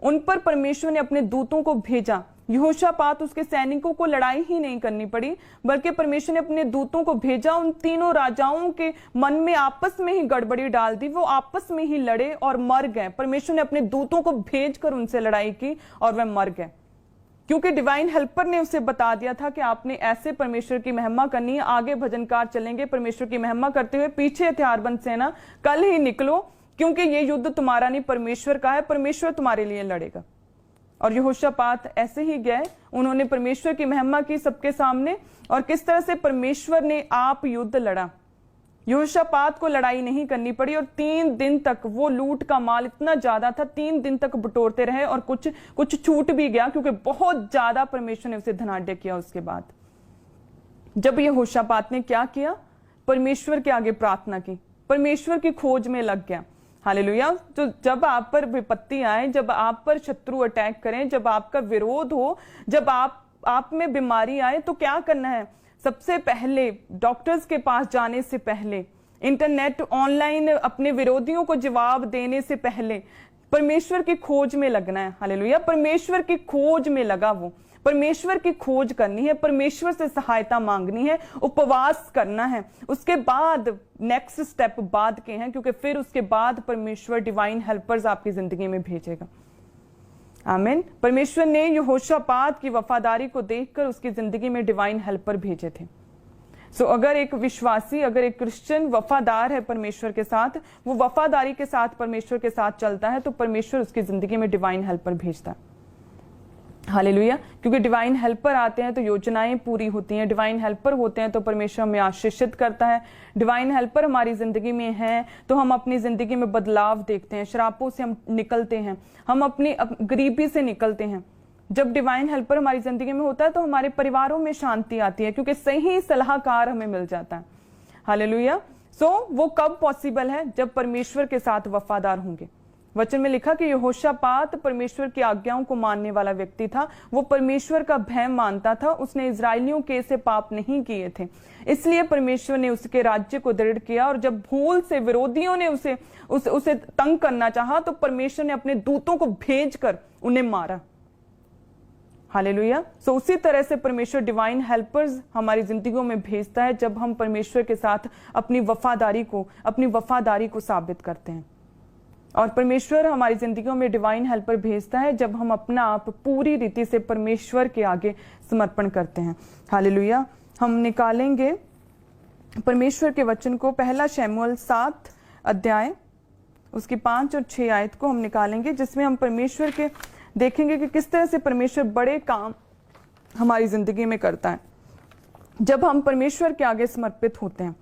[SPEAKER 1] उन पर परमेश्वर ने अपने दूतों को भेजा यहोशापात उसके सैनिकों को लड़ाई ही नहीं करनी पड़ी, बल्कि परमेश्वर ने अपने दूतों को भेजा, उन तीनों राजाओं के मन में आपस में ही गड़बड़ी डाल दी, वो आपस में ही लड़े और मर गए। परमेश्वर ने अपने दूतों को भेजकर उनसे लड़ाई की और वह मर गए, क्योंकि डिवाइन हेल्पर ने उसे बता दिया था कि आपने ऐसे परमेश्वर की महिमा करनी है। आगे भजनकार चलेंगे परमेश्वर की महिमा करते हुए, पीछे हथियारबंद सेना, कल ही निकलो, क्योंकि ये युद्ध तुम्हारा नहीं परमेश्वर का है, परमेश्वर तुम्हारे लिए लड़ेगा। और यहोशापात ऐसे ही गए, उन्होंने परमेश्वर की महिमा की सबके सामने, और किस तरह से परमेश्वर ने आप युद्ध लड़ा। यहोशापात को लड़ाई नहीं करनी पड़ी, और 3 दिन तक वो लूट का माल इतना ज्यादा था, 3 दिन तक बटोरते रहे, और कुछ छूट भी गया, क्योंकि बहुत ज्यादा परमेश्वर ने उसे धनाढ्य किया। उसके बाद जब यहोशापात ने क्या किया, परमेश्वर के आगे प्रार्थना की, परमेश्वर की खोज में लग गया। हालेलुया। तो जब आप पर विपत्ति आए, जब आप पर शत्रु अटैक करें, जब आपका विरोध हो, जब आप में बीमारी आए, तो क्या करना है? सबसे पहले डॉक्टर्स के पास जाने से पहले, इंटरनेट ऑनलाइन अपने विरोधियों को जवाब देने से पहले परमेश्वर की खोज में लगना है। हालेलुया। परमेश्वर की खोज में लगा वो, परमेश्वर की खोज करनी है, परमेश्वर से सहायता मांगनी है, उपवास करना है। उसके बाद नेक्स्ट स्टेप बाद के हैं, क्योंकि फिर उसके बाद परमेश्वर डिवाइन हेल्पर्स आपकी जिंदगी में भेजेगा। आमीन। परमेश्वर ने यहोशापात की वफादारी को देखकर उसकी जिंदगी में डिवाइन हेल्पर भेजे थे। सो अगर एक विश्वासी, अगर एक क्रिश्चियन वफादार है परमेश्वर के साथ, वो वफादारी के साथ परमेश्वर के साथ चलता है, तो परमेश्वर उसकी जिंदगी में डिवाइन हेल्पर भेजता है। हालेलुया। क्योंकि डिवाइन हेल्पर आते हैं तो योजनाएं पूरी होती हैं, डिवाइन हेल्पर होते हैं तो परमेश्वर हमें आशीषित करता है, डिवाइन हेल्पर हमारी जिंदगी में है तो हम अपनी जिंदगी में बदलाव देखते हैं, शरापों से हम निकलते हैं, हम अपनी गरीबी से निकलते हैं। जब डिवाइन हेल्पर हमारी जिंदगी में होता है तो हमारे परिवारों में शांति आती है, क्योंकि सही सलाहकार हमें मिल जाता है। हालेलुया। सो वो कब पॉसिबल है? जब परमेश्वर के साथ वफादार होंगे। वचन में लिखा कि यहोशापात परमेश्वर की आज्ञाओं को मानने वाला व्यक्ति था, वो परमेश्वर का भय मानता था, उसने इजरायलियों के से पाप नहीं किए थे, इसलिए परमेश्वर ने उसके राज्य को दृढ़ किया। और जब भूल से विरोधियों ने उसे तंग करना चाहा, तो परमेश्वर ने अपने दूतों को भेजकर उन्हें मारा। हालेलुया। सो उसी तरह से परमेश्वर डिवाइन हेल्पर्स हमारी जिंदगियों में भेजता है, जब हम परमेश्वर के साथ अपनी वफादारी को साबित करते हैं। और परमेश्वर हमारी जिंदगियों में डिवाइन हेल्पर भेजता है जब हम अपना आप पूरी रीति से परमेश्वर के आगे समर्पण करते हैं। हालेलुया। हम निकालेंगे परमेश्वर के वचन को, पहला शमूएल 7 अध्याय उसकी 5 और 6 आयत को हम निकालेंगे, जिसमें हम परमेश्वर के देखेंगे कि किस तरह से परमेश्वर बड़े काम हमारी जिंदगी में करता है जब हम परमेश्वर के आगे समर्पित होते हैं।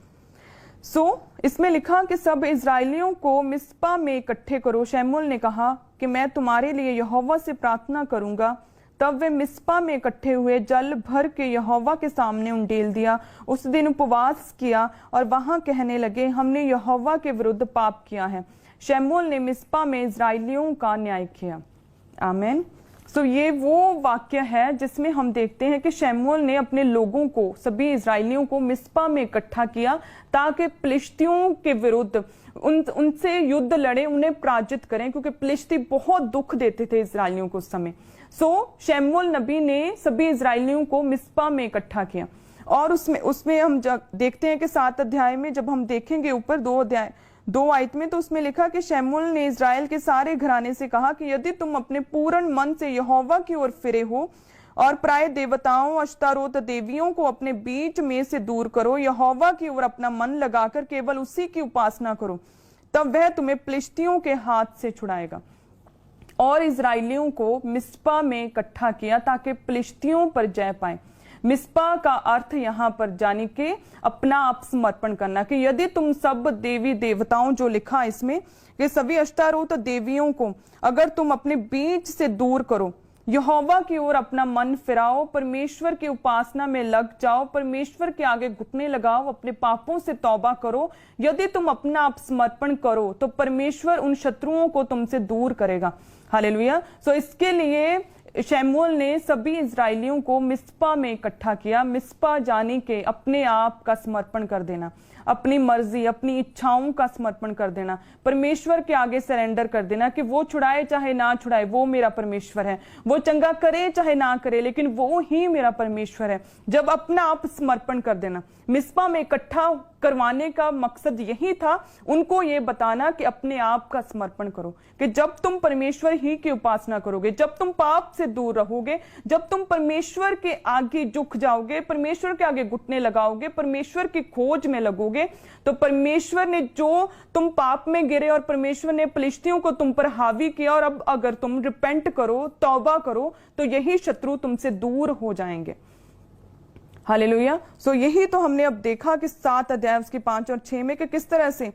[SPEAKER 1] इसमें लिखा कि सब इजरायलियों को मिस्पा में इकट्ठे करो। शमूएल ने कहा कि मैं तुम्हारे लिए यहोवा से प्रार्थना करूंगा। तब वे मिस्पा में इकट्ठे हुए, जल भर के यहोवा के सामने उंडेल दिया। उस दिन उपवास किया और वहां कहने लगे, हमने यहोवा के विरुद्ध पाप किया है। शमूएल ने मिस्पा में इजरायलियों का न्याय किया। आमीन। ये वो वाक्य है जिसमें हम देखते हैं कि शमूएल ने अपने लोगों को, सभी इजरायलियों को मिस्पा में इकट्ठा किया ताकि फिलिस्तियों के विरुद्ध उनसे युद्ध लड़े, उन्हें पराजित करें, क्योंकि फिलिस्ती बहुत दुख देते थे इजरायलियों को उस समय। शमूएल नबी ने सभी इजरायलियों को मिस्पा में इकट्ठा किया। और उसमें हम देखते हैं कि 7 अध्याय में जब हम देखेंगे ऊपर 2 आयत में, तो उसमें लिखा कि शमूएल ने इजराइल के सारे घराने से कहा कि यदि तुम अपने पूर्ण मन से यहोवा की ओर फिरे हो और प्राय देवताओं, अश्तारोत देवियों को अपने बीच में से दूर करो, यहोवा की ओर अपना मन लगाकर केवल उसी की उपासना करो, तब वह तुम्हें फिलिस्तियों के हाथ से छुड़ाएगा। और इजराइलियों को मिस्पा में इकट्ठा किया ताकि फिलिस्तियों पर जय पाए। मिस्पा का अर्थ यहाँ पर जानी के अपना आप समर्पण करना, कि यदि तुम सब देवी देवताओं, जो लिखा इसमें कि सभी अश्तारोत देवियों को अगर तुम अपने बीच से दूर करो, यहोवा की ओर अपना मन फिराओ, परमेश्वर की उपासना में लग जाओ, परमेश्वर के आगे घुटने लगाओ, अपने पापों से तौबा करो, यदि तुम अपना आप समर्पण करो, तो परमेश्वर उन शत्रुओं को तुमसे दूर करेगा। हालेलुया। इसके लिए शमूएल ने सभी इजरायलियों को मिस्पा में इकट्ठा किया। मिस्पा जाने के अपने आप का समर्पण कर देना, अपनी मर्जी, अपनी इच्छाओं का समर्पण कर देना, परमेश्वर के आगे सरेंडर कर देना कि वो छुड़ाए चाहे ना छुड़ाए, वो मेरा परमेश्वर है, वो चंगा करे चाहे ना करे, लेकिन वो ही मेरा परमेश्वर है। जब अपना आप समर्पण कर देना, मिस्पा में इकट्ठा करवाने का मकसद यही था, उनको ये बताना कि अपने आप का समर्पण करो, कि जब तुम परमेश्वर ही की उपासना करोगे, जब तुम पाप से दूर रहोगे, जब तुम परमेश्वर के आगे झुक जाओगे, परमेश्वर के आगे घुटने लगाओगे, परमेश्वर की खोज में लगोगे, तो परमेश्वर ने जो तुम पाप में गिरे और परमेश्वर ने फिलिस्तियों को तुम पर हावी किया, और अब अगर तुम रिपेंट करो, तौबा करो, तो यही शत्रु तुमसे दूर हो जाएंगे। हालेलुया। सो यही तो हमने अब देखा कि 7 अध्याय उसके 5 और 6 में कि किस तरह से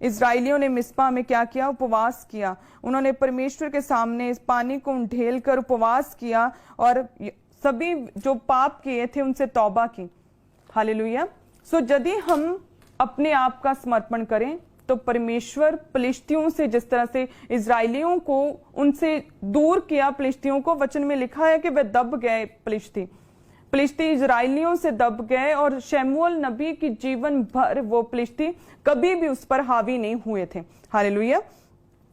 [SPEAKER 1] इजराइलियों ने मिस्पा में क्या किया, उपवास किया। उन्होंने परमेश्वर के सामने इस पानी को ढेल कर उपवास किया और सभी जो पाप किए थे उनसे तौबा की। हालेलुया। सो यदि हम अपने आप का समर्पण करें तो परमेश्वर फिलिस्तियों से, जिस तरह से इजराइलियों को उनसे दूर किया, फिलिस्तियों को, वचन में लिखा है कि वे दब गए, फिलिस्ती इजराइलियों से दब गए, और शमूएल नबी की जीवन भर वो फिलिस्ती कभी भी उस पर हावी नहीं हुए थे। हालेलुया।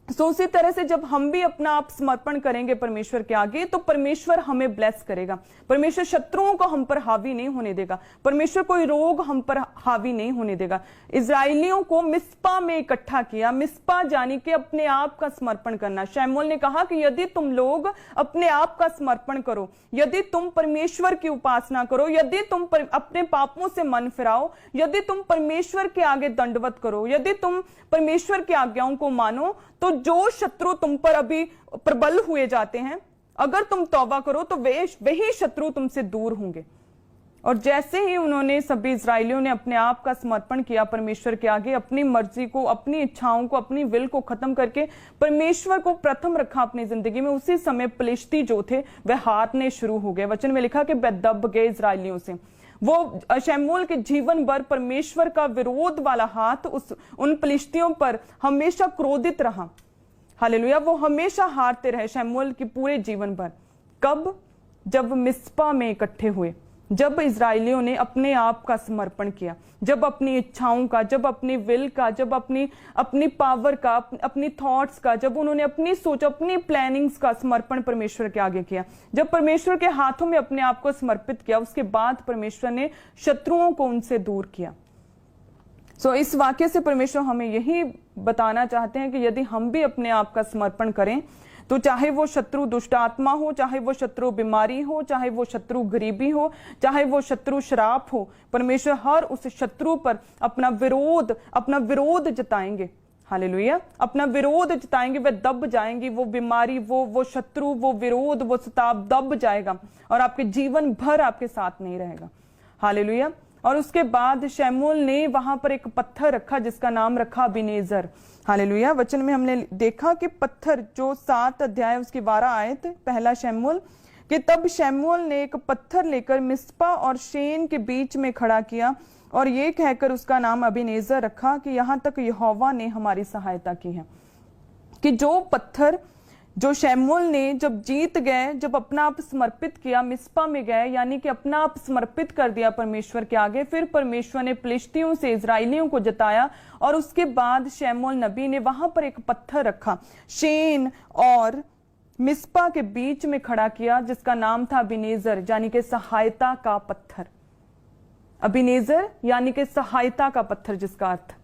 [SPEAKER 1] सो उसी तरह से जब हम भी अपना आप समर्पण करेंगे परमेश्वर के आगे, तो परमेश्वर हमें ब्लेस करेगा। परमेश्वर शत्रुओं को हम पर हावी नहीं होने देगा, परमेश्वर कोई रोग हम पर हावी नहीं होने देगा। इजराइलियों को मिस्पा में इकट्ठा किया, मिस्पा जानी कि अपने आप का समर्पण करना। शमूएल ने कहा कि यदि तुम लोग अपने आप का समर्पण करो, यदि तुम परमेश्वर की उपासना करो, यदि तुम अपने पापों से मन फिराओ, यदि तुम परमेश्वर के आगे दंडवत करो, यदि तुम परमेश्वर की आज्ञाओं को मानो, तो जो शत्रु तुम पर अभी प्रबल हुए जाते हैं, अगर तुम तौबा करो तो वही शत्रु तुमसे दूर होंगे। और जैसे ही उन्होंने, सभी इजराइलियों ने अपने आप का समर्पण किया परमेश्वर के आगे, अपनी मर्जी को, अपनी इच्छाओं को, अपनी विल को खत्म करके परमेश्वर को प्रथम रखा अपनी जिंदगी में, उसी समय फिलिस्ती जो थे वह हारने शुरू हो गए। वचन में लिखा कि वे दब गए इजराइलियों से। वो शमूएल के जीवन भर परमेश्वर का विरोध वाला हाथ उन फिलिस्तियों पर हमेशा क्रोधित रहा। हालेलुया। वो हमेशा हारते रहे शमूएल के पूरे जीवन भर। कब? जब मिस्पा में इकट्ठे हुए, जब इजराइलियों ने अपने आप का समर्पण किया, जब अपनी इच्छाओं का, जब अपनी विल का, जब अपनी पावर का, अपनी थॉट्स का, जब उन्होंने अपनी सोच, अपनी प्लानिंग्स का समर्पण परमेश्वर के आगे किया, जब परमेश्वर के हाथों में अपने आप को समर्पित किया, उसके बाद परमेश्वर ने शत्रुओं को उनसे दूर किया। सो इस वाक्य से परमेश्वर हमें यही बताना चाहते हैं कि यदि हम भी अपने आप का समर्पण करें, तो चाहे वो शत्रु दुष्ट आत्मा हो, चाहे वो शत्रु बीमारी हो, चाहे वो शत्रु गरीबी हो, चाहे वो शत्रु शराब हो, परमेश्वर हर उस शत्रु पर अपना विरोध जताएंगे। हालेलुया। अपना विरोध जताएंगे, वे दब जाएंगी, वो बीमारी, वो शत्रु, वो विरोध, वो सताव दब जाएगा और आपके जीवन भर आपके साथ नहीं रहेगा। हालेलुया। और उसके बाद शमूएल ने वहां पर एक पत्थर रखा जिसका नाम रखा अबीनेजर। हालेलुया। वचन में हमने देखा कि पत्थर, जो 7 अध्याय उसकी 12 आयत, पहला शमूएल, कि तब शमूएल ने एक पत्थर लेकर मिस्पा और शेन के बीच में खड़ा किया और ये कहकर उसका नाम अबीनेजर रखा कि यहां तक यहोवा ने हमारी सहायता की है। कि जो पत्थर, जो शमूएल ने जब जीत गए, जब अपना आप समर्पित किया, मिस्पा में गए, यानी कि अपना आप समर्पित कर दिया परमेश्वर के आगे, फिर परमेश्वर ने फिलिस्तियों से इजराइलियों को जताया और उसके बाद शमूएल नबी ने वहां पर एक पत्थर रखा, शेन और मिस्पा के बीच में खड़ा किया, जिसका नाम था अबीनेजर, यानी कि सहायता का पत्थर। अबीनेजर यानी कि सहायता का पत्थर, जिसका अर्थ,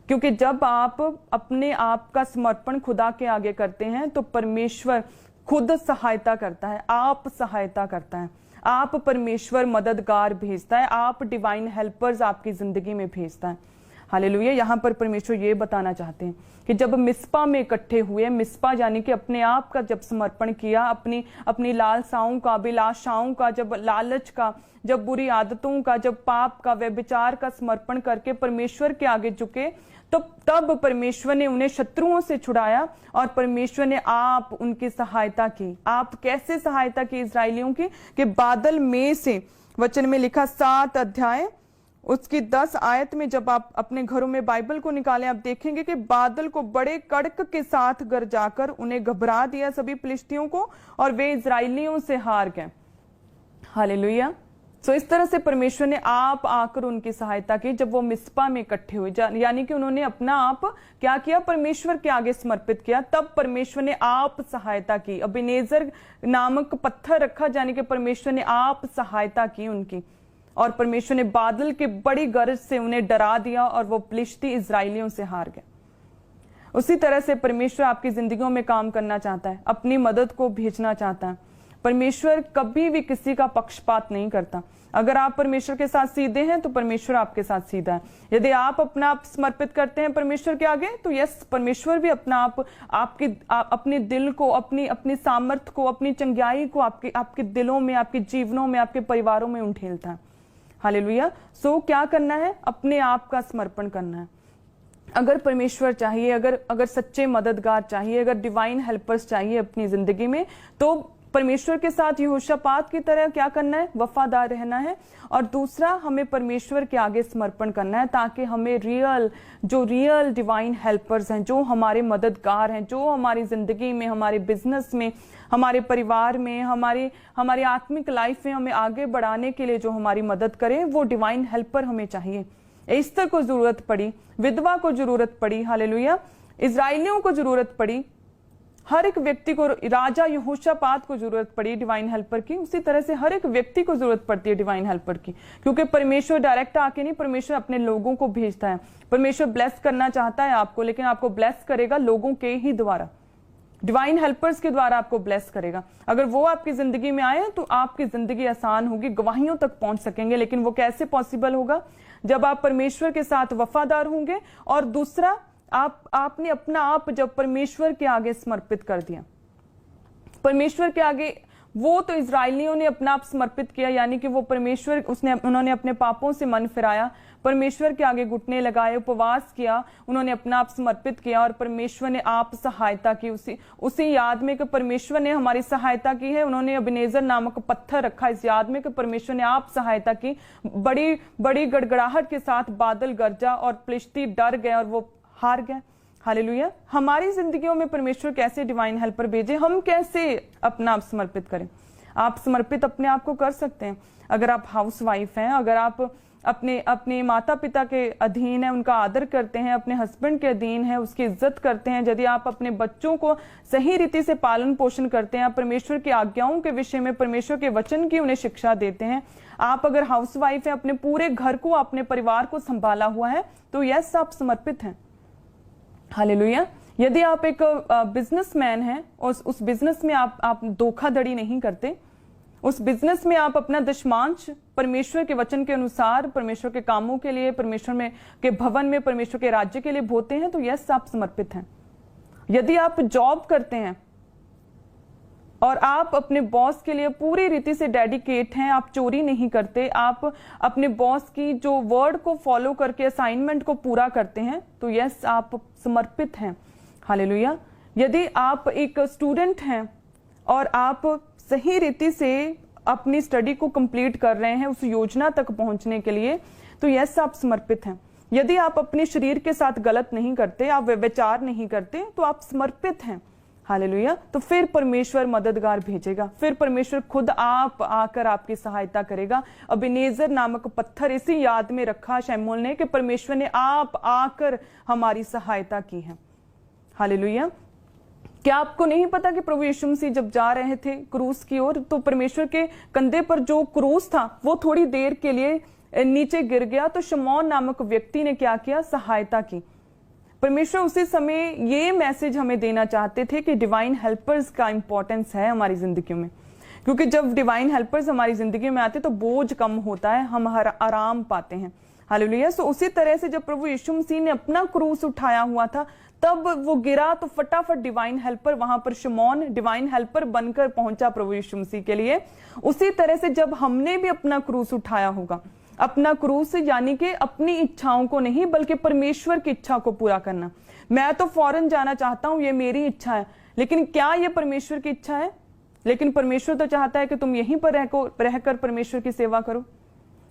[SPEAKER 1] क्योंकि जब आप अपने आप का समर्पण खुदा के आगे करते हैं तो परमेश्वर खुद सहायता करता है, आप सहायता करता है, आप परमेश्वर मददगार भेजता है, आप डिवाइन हेल्पर्स आपकी जिंदगी में भेजता है। हालेलुया। यहाँ पर परमेश्वर ये बताना चाहते हैं कि जब मिस्पा में इकट्ठे हुए, मिस्पा यानी कि अपने आप का जब समर्पण किया, अपनी लालसाओं का, अभिलाषाओं का, जब लालच का, जब बुरी आदतों का, जब पाप का, व्यभिचार का समर्पण करके परमेश्वर के आगे झुके, तो तब परमेश्वर ने उन्हें शत्रुओं से छुड़ाया और परमेश्वर ने आप उनकी सहायता की। आप कैसे सहायता की इजराइलियों की? कि बादल में से, वचन में लिखा 7 अध्याय उसकी 10 आयत में, जब आप अपने घरों में बाइबल को निकालें, आप देखेंगे कि बादल को बड़े कड़क के साथ गरजाकर उन्हें घबरा दिया सभी फिलिस्तियों को और वे इजराइलियों से हार गए। हालेलुया। सो इस तरह से परमेश्वर ने आप आकर उनकी सहायता की जब वो मिस्पा में इकट्ठे हुए, यानी कि उन्होंने अपना आप क्या किया, परमेश्वर के आगे समर्पित किया। तब परमेश्वर ने आप सहायता की। अबेनेजर नामक पत्थर रखा, यानी कि परमेश्वर ने आप सहायता की उनकी, और परमेश्वर ने बादल की बड़ी गरज से उन्हें डरा दिया और वो फिलिस्ती इजराइलियों से हार गए। उसी तरह से परमेश्वर आपकी जिंदगियों में काम करना चाहता है, अपनी मदद को भेजना चाहता है। परमेश्वर कभी भी किसी का पक्षपात नहीं करता। अगर आप परमेश्वर के साथ सीधे हैं तो परमेश्वर आपके साथ सीधा है। यदि आप अपना आप समर्पित करते हैं परमेश्वर के आगे, तो यस, परमेश्वर भी अपना आप अपने दिल को, अपनी सामर्थ्य को, अपनी चंगाई को आपके दिलों में, आपके जीवनों में, आपके परिवारों में उंडेलता है। हालेलुया। सो क्या करना है, अपने आप का समर्पण करना है। अगर परमेश्वर चाहिए, अगर सच्चे मददगार चाहिए, अगर डिवाइन हेल्पर्स चाहिए अपनी जिंदगी में, तो परमेश्वर के साथ यहोशापात की तरह क्या करना है, वफादार रहना है। और दूसरा, हमें परमेश्वर के आगे समर्पण करना है, ताकि हमें रियल डिवाइन हेल्पर्स हैं, जो हमारे मददगार हैं, जो हमारी जिंदगी में, हमारे बिजनेस में, हमारे परिवार में, हमारी आत्मिक लाइफ में हमें आगे बढ़ाने के लिए जो हमारी मदद करें, वो डिवाइन हेल्पर हमें चाहिए। एस्तर को जरूरत पड़ी, विधवा को जरूरत पड़ी, हालेलुया, इजराइलियों को जरूरत पड़ी, हर एक व्यक्ति को, राजा यहोशापात को जरूरत पड़ी डिवाइन हेल्पर की। उसी तरह से हर एक व्यक्ति को जरूरत पड़ती है डिवाइन हेल्पर की, क्योंकि परमेश्वर डायरेक्ट आके नहीं, परमेश्वर अपने लोगों को भेजता है। परमेश्वर ब्लेस करना चाहता है आपको, लेकिन आपको ब्लेस करेगा लोगों के ही द्वारा, डिवाइन हेल्पर्स के द्वारा आपको ब्लेस करेगा। अगर वो आपकी जिंदगी में आए तो आपकी जिंदगी आसान होगी, गवाहियों तक पहुंच सकेंगे। लेकिन वो कैसे पॉसिबल होगा, जब आप परमेश्वर के साथ वफादार होंगे, और दूसरा, आपने अपना आप जब परमेश्वर के आगे समर्पित कर दिया। परमेश्वर के आगे, वो तो इजराइलियों ने अपना आप समर्पित किया, यानी कि वो परमेश्वर, उन्होंने अपने पापों से मन फिराया, परमेश्वर के आगे घुटने लगाए, उपवास किया, उन्होंने अपना आप समर्पित किया, और परमेश्वर ने आप सहायता की। उसी याद में कि परमेश्वर ने हमारी सहायता की है, उन्होंने अबेनेजर नामक पत्थर रखा, इस याद में कि परमेश्वर ने आप सहायता की। बड़ी बड़ी गड़गड़ाहट के साथ बादल गरजा और फिलिस्ती डर गए और वो हार गए। हालेलुया। हमारी जिंदगियों में परमेश्वर कैसे डिवाइन हेल्पर भेजे, हम कैसे अपना आप समर्पित करें। आप समर्पित अपने आप को कर सकते हैं। अगर आप हाउस वाइफ हैं, अगर आप अपने माता पिता के अधीन है, उनका आदर करते हैं, अपने हस्बैंड के अधीन है, उसकी इज्जत करते हैं, यदि आप अपने बच्चों को सही रीति से पालन पोषण करते हैं, आप परमेश्वर की आज्ञाओं के विषय में, परमेश्वर के वचन की उन्हें शिक्षा देते हैं, आप अगर हाउस वाइफ है, अपने पूरे घर को, अपने परिवार को संभाला हुआ है, तो यस, आप समर्पित हैं। हालेलुया। यदि आप एक बिजनेसमैन हैं, उस बिजनेस में आप धोखाधड़ी नहीं करते, उस बिजनेस में आप अपना दशमांश परमेश्वर के वचन के अनुसार, परमेश्वर के कामों के लिए, परमेश्वर के भवन में, परमेश्वर के राज्य के लिए बोते हैं, तो यस, आप समर्पित हैं। यदि आप जॉब करते हैं और आप अपने बॉस के लिए पूरी रीति से डेडिकेट हैं, आप चोरी नहीं करते, आप अपने बॉस की जो वर्ड को फॉलो करके असाइनमेंट को पूरा करते हैं, तो यस, आप समर्पित हैं। हालेलुया। यदि आप एक स्टूडेंट हैं और आप सही रीति से अपनी स्टडी को कंप्लीट कर रहे हैं उस योजना तक पहुंचने के लिए, तो यस, आप समर्पित हैं। यदि आप अपने शरीर के साथ गलत नहीं करते, आप व्यभिचार नहीं करते, तो आप समर्पित हैं। हालेलुया। तो फिर परमेश्वर मददगार भेजेगा, फिर परमेश्वर खुद आप आकर आपकी सहायता करेगा। अबेनेजर नामक पत्थर इसी याद में रखा शमूएल ने कि परमेश्वर ने आप आकर हमारी सहायता की है। हालेलुया। क्या आपको नहीं पता कि प्रभु यीशु मसीह जब जा रहे थे क्रूस की ओर, तो परमेश्वर के कंधे पर जो क्रूस था वो थोड़ी देर के लिए नीचे गिर गया, तो शमौन नामक व्यक्ति ने क्या किया, सहायता की। परमेश्वर उसी समय ये मैसेज हमें देना चाहते थे कि डिवाइन हेल्पर्स का इंपॉर्टेंस है हमारी जिंदगी में, क्योंकि जब डिवाइन हेल्पर्स हमारी जिंदगी में आते तो बोझ कम होता है, हम आराम पाते हैं। हालेलुया। सो उसी तरह से जब प्रभु यीशु मसीह ने अपना क्रूस उठाया हुआ था, तब वो गिरा तो फटाफट डिवाइन हेल्पर, वहां पर शमौन डिवाइन हेल्पर बनकर पहुंचा प्रभु यीशु मसीह के लिए। उसी तरह से जब हमने भी अपना क्रूस उठाया होगा, अपना क्रूस यानी कि अपनी इच्छाओं को नहीं बल्कि परमेश्वर की इच्छा को पूरा करना। मैं तो फॉरेन जाना चाहता हूं, ये मेरी इच्छा है, लेकिन क्या ये परमेश्वर की इच्छा है? लेकिन परमेश्वर तो चाहता है कि तुम यहीं पर रहकर परमेश्वर की सेवा करो।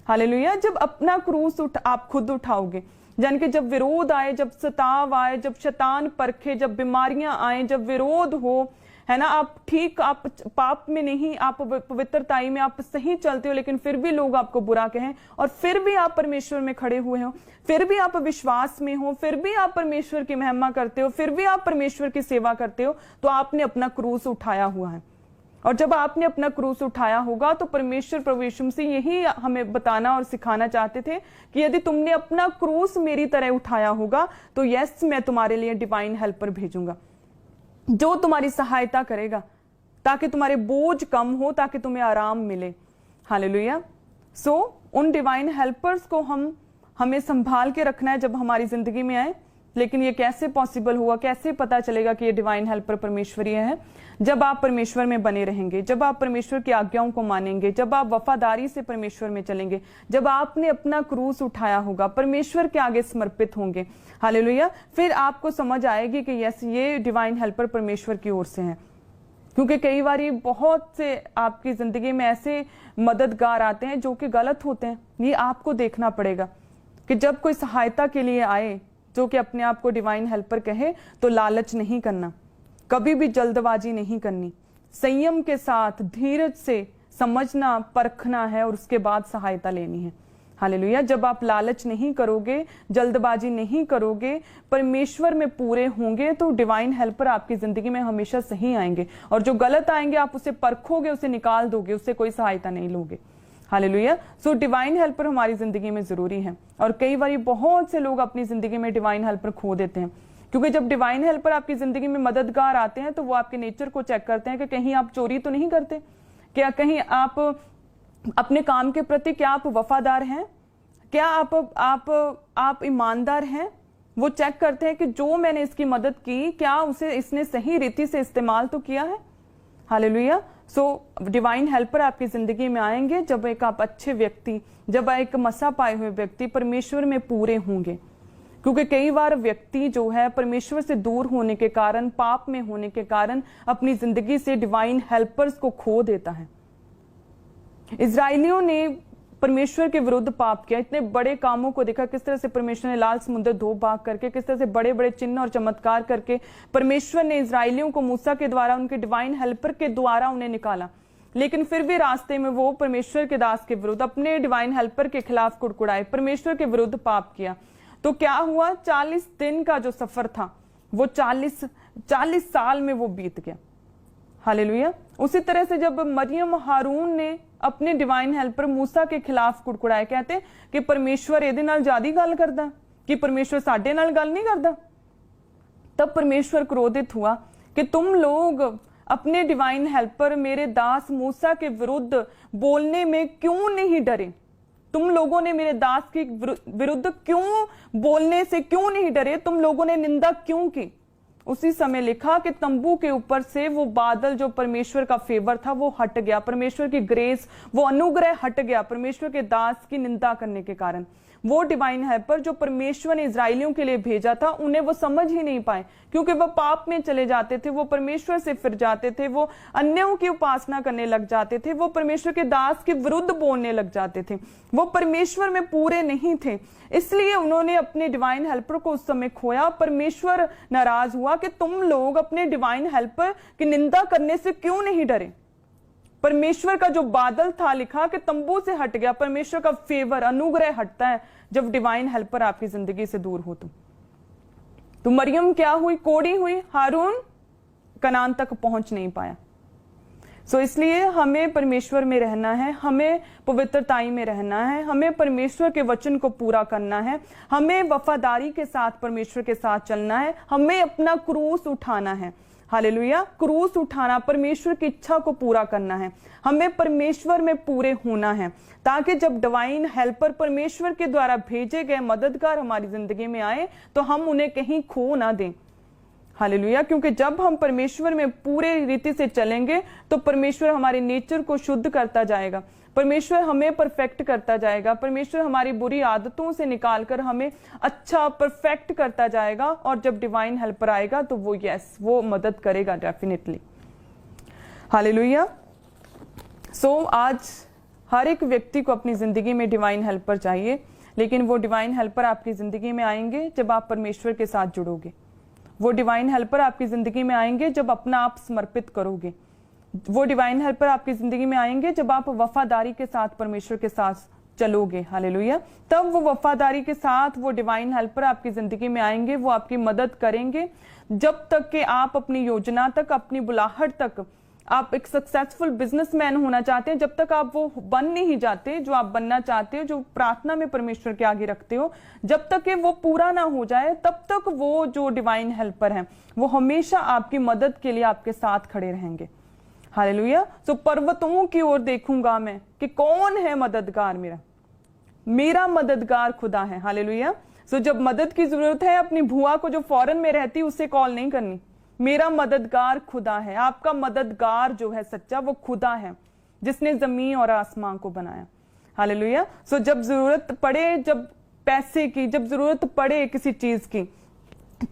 [SPEAKER 1] हालेलुया। जब अपना क्रूस आप खुद उठाओगे, यानी कि जब विरोध आए, जब सताव आए, जब शैतान परखे, जब बीमारियां आए, जब विरोध हो, है ना, आप ठीक, आप पाप में नहीं, आप पवित्रताई में आप सही चलते हो, लेकिन फिर भी लोग आपको बुरा कहें, और फिर भी आप परमेश्वर में खड़े हुए हो, फिर भी आप विश्वास में हो, फिर भी आप परमेश्वर की महिमा करते हो, फिर भी आप परमेश्वर की सेवा करते हो, तो आपने अपना क्रूस उठाया हुआ है। और जब आपने अपना क्रूस उठाया होगा तो परमेश्वर प्रभु यीशु मसीह यही हमें बताना और सिखाना चाहते थे कि यदि तुमने अपना क्रूस मेरी तरह उठाया होगा तो यस, मैं तुम्हारे लिए डिवाइन हेल्पर भेजूंगा जो तुम्हारी सहायता करेगा, ताकि तुम्हारे बोझ कम हो, ताकि तुम्हें आराम मिले। हालेलुया। सो उन डिवाइन हेल्पर्स को हमें संभाल के रखना है जब हमारी जिंदगी में आए। लेकिन ये कैसे पॉसिबल हुआ, कैसे पता चलेगा कि ये डिवाइन हेल्पर परमेश्वरीय है? जब आप परमेश्वर में बने रहेंगे, जब आप परमेश्वर की आज्ञाओं को मानेंगे, जब आप वफादारी से परमेश्वर में चलेंगे, जब आपने अपना क्रूस उठाया होगा, परमेश्वर के आगे समर्पित होंगे। हालेलुया। फिर आपको समझ आएगी कि यस, ये डिवाइन हेल्पर परमेश्वर की ओर से हैं। क्योंकि कई बार बहुत से आपकी जिंदगी में ऐसे मददगार आते हैं जो कि गलत होते हैं। ये आपको देखना पड़ेगा कि जब कोई सहायता के लिए आए जो कि अपने आप को डिवाइन हेल्पर कहे, तो लालच नहीं करना, कभी भी जल्दबाजी नहीं करनी, संयम के साथ धीरज से समझना, परखना है और उसके बाद सहायता लेनी है। हालेलुया। जब आप लालच नहीं करोगे, जल्दबाजी नहीं करोगे, परमेश्वर में पूरे होंगे, तो डिवाइन हेल्पर आपकी जिंदगी में हमेशा सही आएंगे, और जो गलत आएंगे आप उसे परखोगे, उसे निकाल दोगे, उससे कोई सहायता नहीं लोगे। हालेलुया। सो डिवाइन हेल्पर हमारी जिंदगी में जरूरी है। और कई बार बहुत से लोग अपनी जिंदगी में डिवाइन हेल्पर खो देते हैं, क्योंकि जब डिवाइन हेल्पर आपकी जिंदगी में मददगार आते हैं तो वो आपके नेचर को चेक करते हैं कि कहीं आप चोरी तो नहीं करते, क्या कहीं आप अपने काम के प्रति क्या आप वफादार हैं, क्या आप ईमानदार हैं। वो चेक करते हैं कि जो मैंने इसकी मदद की, क्या उसे इसने सही रीति से इस्तेमाल तो किया है। हालेलुया। सो डिवाइन हेल्पर आपकी जिंदगी में आएंगे जब एक आप अच्छे व्यक्ति, जब एक मसा पाए हुए व्यक्ति परमेश्वर में पूरे होंगे। क्योंकि कई बार व्यक्ति जो है परमेश्वर से दूर होने के कारण, पाप में होने के कारण अपनी जिंदगी से डिवाइन हेल्पर्स को खो देता है। इजराइलियों ने परमेश्वर के विरुद्ध पाप किया, इतने बड़े कामों को देखा, किस तरह से परमेश्वर ने लाल समुद्र धो भाग करके, किस तरह से बड़े बड़े चिन्ह और चमत्कार करके परमेश्वर ने इजराइलियों को मूसा के द्वारा, उनके डिवाइन हेल्पर के द्वारा उन्हें निकाला। लेकिन फिर भी रास्ते में वो परमेश्वर के दास के विरुद्ध, अपने डिवाइन हेल्पर के खिलाफ कुड़कुड़ाए, परमेश्वर के विरुद्ध पाप किया। तो क्या हुआ? 40 दिन का जो सफर था वो 40 साल में वो बीत गया। हालेलुया। उसी तरह से जब मरियम हारून ने अपने डिवाइन हेल्पर मूसा के खिलाफ कुड़कुड़ाए, कहते कि परमेश्वर ਇਹਦੇ ਨਾਲ ज्यादा गल करदा, कि परमेश्वर साडे नाल गल नहीं करदा, तब परमेश्वर क्रोधित हुआ कि तुम लोग अपने डिवाइन हेल्पर मेरे दास मूसा के विरुद्ध बोलने में क्यों नहीं डरे? तुम लोगों ने मेरे दास के विरुद्ध क्यों बोलने से क्यों नहीं डरे? तुम लोगों ने निंदा क्यों की? उसी समय लिखा कि तंबू के ऊपर से वो बादल, जो परमेश्वर का फेवर था, वो हट गया, परमेश्वर की ग्रेस, वो अनुग्रह हट गया परमेश्वर के दास की निंदा करने के कारण। वो डिवाइन हेल्पर जो परमेश्वर ने इजराइलियों के लिए भेजा था, उन्हें वो समझ ही नहीं पाए, क्योंकि वो पाप में चले जाते थे, वो परमेश्वर से फिर जाते थे, वो अन्यों की उपासना करने लग जाते थे, वो परमेश्वर के दास के विरुद्ध बोलने लग जाते थे, वो परमेश्वर में पूरे नहीं थे। इसलिए उन्होंने अपने डिवाइन हेल्पर को उस समय खोया। परमेश्वर नाराज हुआ कि तुम लोग अपने डिवाइन हेल्पर की निंदा करने से क्यों नहीं डरे? परमेश्वर का जो बादल था, लिखा कि तंबू से हट गया। परमेश्वर का फेवर, अनुग्रह हटता है जब डिवाइन हेल्पर आपकी जिंदगी से दूर हो। तो मरियम क्या हुई? कोड़ी हुई। हारून कनान तक पहुंच नहीं पाया। सो इसलिए हमें परमेश्वर में रहना है, हमें पवित्रताई में रहना है, हमें परमेश्वर के वचन को पूरा करना है, हमें वफादारी के साथ परमेश्वर के साथ चलना है, हमें अपना क्रूस उठाना है। हालेलुया। क्रूस उठाना, परमेश्वर की इच्छा को पूरा करना है, हमें परमेश्वर में पूरे होना है, ताकि जब डिवाइन हेल्पर परमेश्वर के द्वारा भेजे गए मददगार हमारी जिंदगी में आए तो हम उन्हें कहीं खो ना दें। हालेलुया। क्योंकि जब हम परमेश्वर में पूरे रीति से चलेंगे तो परमेश्वर हमारे नेचर को शुद्ध करता जाएगा, परमेश्वर हमें परफेक्ट करता जाएगा, परमेश्वर हमारी बुरी आदतों से निकालकर हमें अच्छा परफेक्ट करता जाएगा। और जब डिवाइन हेल्पर आएगा तो वो वो मदद करेगा डेफिनेटली। हालेलुया। सो आज हर एक व्यक्ति को अपनी जिंदगी में डिवाइन हेल्पर चाहिए, लेकिन वो डिवाइन हेल्पर आपकी जिंदगी में आएंगे जब आप परमेश्वर के साथ जुड़ोगे। वो डिवाइन हेल्पर आपकी जिंदगी में आएंगे जब अपना आप समर्पित करोगे। वो डिवाइन हेल्पर आपकी जिंदगी में आएंगे जब आप वफादारी के साथ परमेश्वर के साथ चलोगे। हालेलुया। तब वो वफादारी के साथ वो डिवाइन हेल्पर आपकी जिंदगी में आएंगे, वो आपकी मदद करेंगे जब तक कि आप अपनी योजना तक, अपनी बुलाहट तक, आप एक सक्सेसफुल बिजनेसमैन होना चाहते हैं, जब तक आप वो बन नहीं जाते जो आप बनना चाहते हो, जो प्रार्थना में परमेश्वर के आगे रखते हो, जब तक कि वो पूरा ना हो जाए तब तक वो जो डिवाइन हेल्पर हैं वो हमेशा आपकी मदद के लिए आपके साथ खड़े रहेंगे। हालेलुया। सो पर्वतों की ओर देखूंगा मैं कि कौन है मददगार मेरा, मेरा मददगार खुदा है। हालेलुया। सो जब मदद की जरूरत है, अपनी भुआ को जो फॉरेन में रहती उससे कॉल नहीं करनी, मेरा मददगार खुदा है। आपका मददगार जो है सच्चा वो खुदा है जिसने जमीन और आसमान को बनाया। हालेलुया। सो जब जरूरत पड़े, जब पैसे की जब जरूरत पड़े किसी चीज की,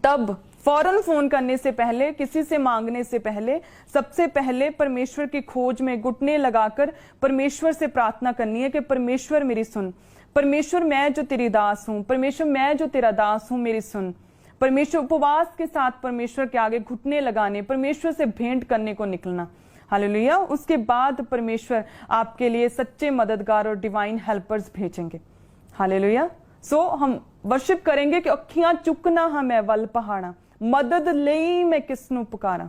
[SPEAKER 1] तब फौरन फोन करने से पहले, किसी से मांगने से पहले, सबसे पहले परमेश्वर की खोज में घुटने लगाकर परमेश्वर से प्रार्थना करनी है कि परमेश्वर मेरी सुन, परमेश्वर मैं जो तेरी दास हूं, परमेश्वर मैं जो तेरा दास हूं मेरी सुन। परमेश्वर उपवास के साथ परमेश्वर के आगे घुटने लगाने, परमेश्वर से भेंट करने को निकलना। हालेलुया। उसके बाद परमेश्वर आपके लिए सच्चे मददगार और डिवाइन हेल्पर्स भेजेंगे। हालेलुया। सो हम वर्शिप करेंगे कि अखियां चुकना हाँ मैं वल पहाड़ा, मदद लई मैं किसनू पुकारा,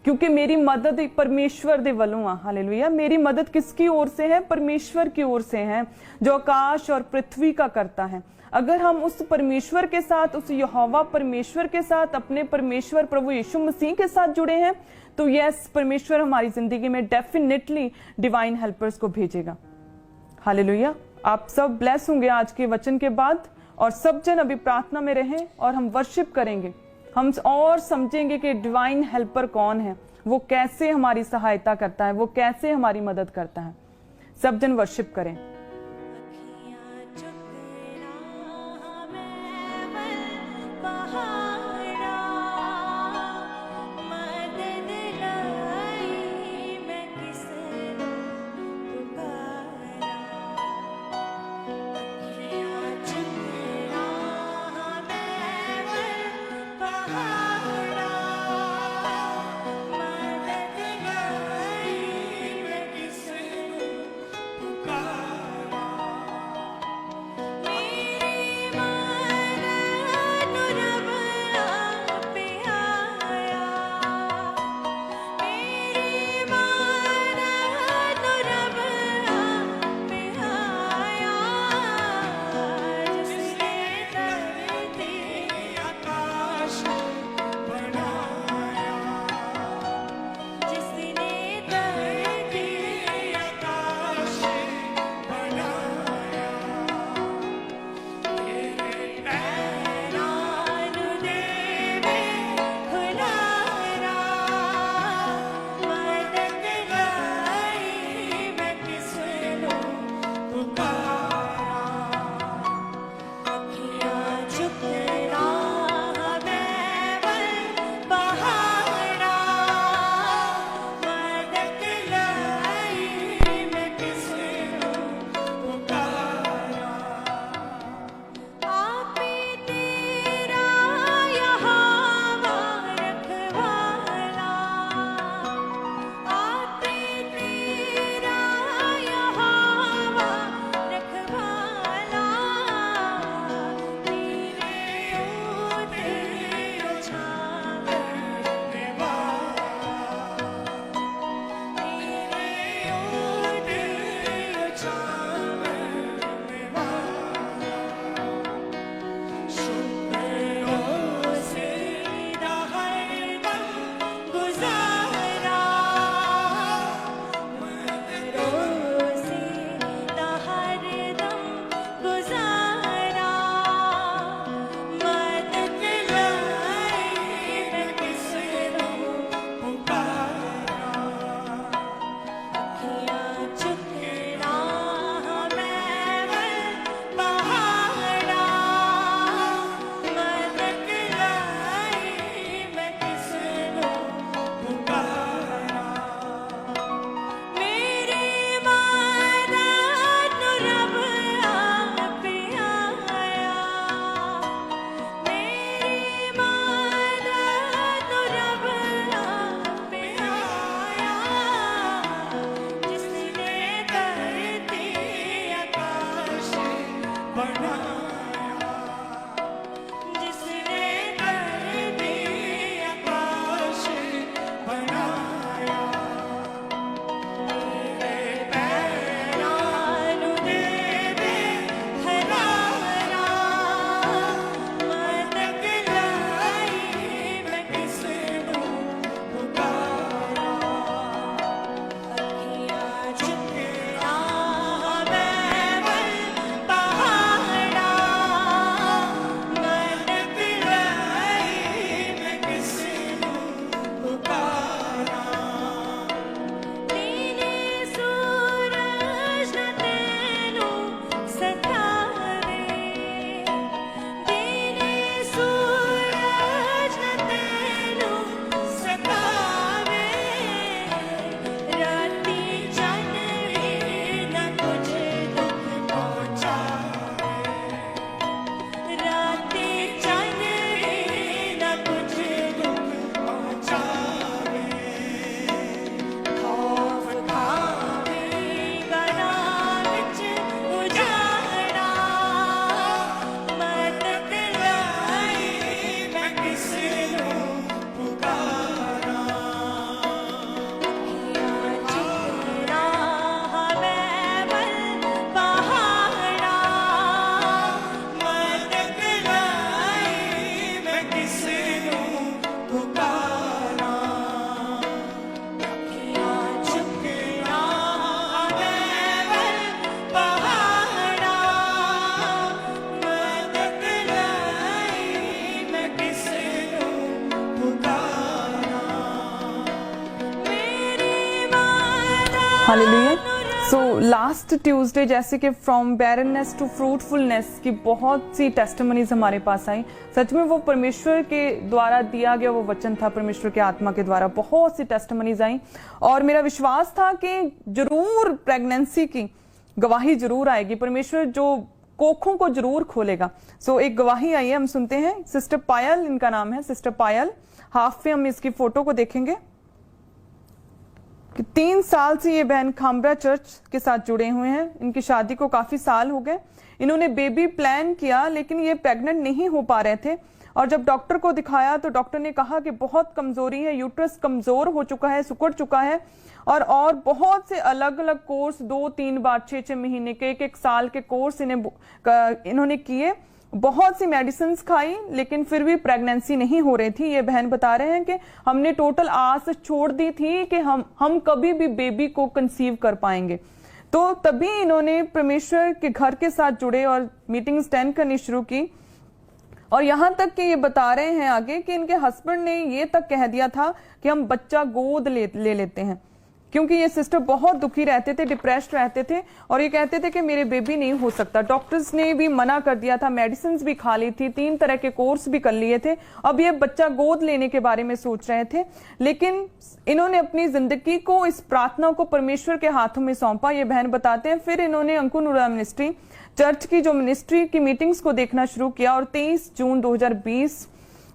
[SPEAKER 1] क्योंकि मेरी मदद परमेश्वर दे वलों आ। हालेलुया। मेरी मदद किसकी ओर से है? परमेश्वर की ओर से है जो आकाश और पृथ्वी का करता है। अगर हम उस परमेश्वर के साथ, उस यहोवा परमेश्वर के साथ, अपने परमेश्वर प्रभु यीशु मसीह के साथ जुड़े हैं, तो यस, परमेश्वर हमारी जिंदगी में डेफिनेटली डिवाइन हेल्पर्स को भेजेगा। हालेलुया। आप सब ब्लेस होंगे आज के वचन के बाद, और सब जन अभी प्रार्थना में रहें और हम वर्शिप करेंगे। हम और समझेंगे कि डिवाइन हेल्पर कौन है, वो कैसे हमारी सहायता करता है, वो कैसे हमारी मदद करता है। सब जन वर्शिप करें। हालेलुया। सो लास्ट ट्यूसडे जैसे कि फ्रॉम बैरननेस टू फ्रूटफुलनेस की बहुत सी टेस्टिमनीज हमारे पास आई। सच में वो परमेश्वर के द्वारा दिया गया वो वचन था, परमेश्वर के आत्मा के द्वारा बहुत सी टेस्टिमनीज आई और मेरा विश्वास था कि जरूर प्रेगनेंसी की गवाही जरूर आएगी, परमेश्वर जो कोखों को जरूर खोलेगा। सो एक गवाही आई है, हम सुनते हैं। सिस्टर पायल इनका नाम है, सिस्टर पायल। हाफ में हम इसकी फोटो को देखेंगे कि 3 साल से ये बहन खामरा चर्च के साथ जुड़े हुए हैं। इनकी शादी को काफी साल हो गए। इन्होंने बेबी प्लान किया लेकिन ये प्रेग्नेंट नहीं हो पा रहे थे और जब डॉक्टर को दिखाया तो डॉक्टर ने कहा कि बहुत कमजोरी है, यूट्रस कमजोर हो चुका है, सिकुड़ चुका है और बहुत से अलग अलग कोर्स 2-3 बार 6-6 महीने के 1-1 साल के कोर्स इन्होंने किए, बहुत सी मेडिसिन खाई लेकिन फिर भी प्रेगनेंसी नहीं हो रही थी। ये बहन बता रहे हैं कि हमने टोटल आस छोड़ दी थी कि हम कभी भी बेबी को कंसीव कर पाएंगे। तो तभी इन्होंने परमेश्वर के घर के साथ जुड़े और मीटिंग्स अटेंड करनी शुरू की और यहां तक कि ये बता रहे हैं आगे कि इनके हस्बैंड ने ये तक कह दिया था कि हम बच्चा गोद ले लेते हैं, क्योंकि ये सिस्टर बहुत दुखी रहते थे, डिप्रेस्ड रहते थे और ये कहते थे कि मेरे बेबी नहीं हो सकता। डॉक्टर्स ने भी मना कर दिया था, मेडिसिन भी खा ली थी, 3 तरह के कोर्स भी कर लिए थे। अब ये बच्चा गोद लेने के बारे में सोच रहे थे लेकिन इन्होंने अपनी जिंदगी को इस प्रार्थना को परमेश्वर के हाथों में सौंपा। ये बहन बताते हैं फिर इन्होंने अंकुनुरा मिनिस्ट्री चर्च की जो मिनिस्ट्री की मीटिंग्स को देखना शुरू किया और 23 जून 2020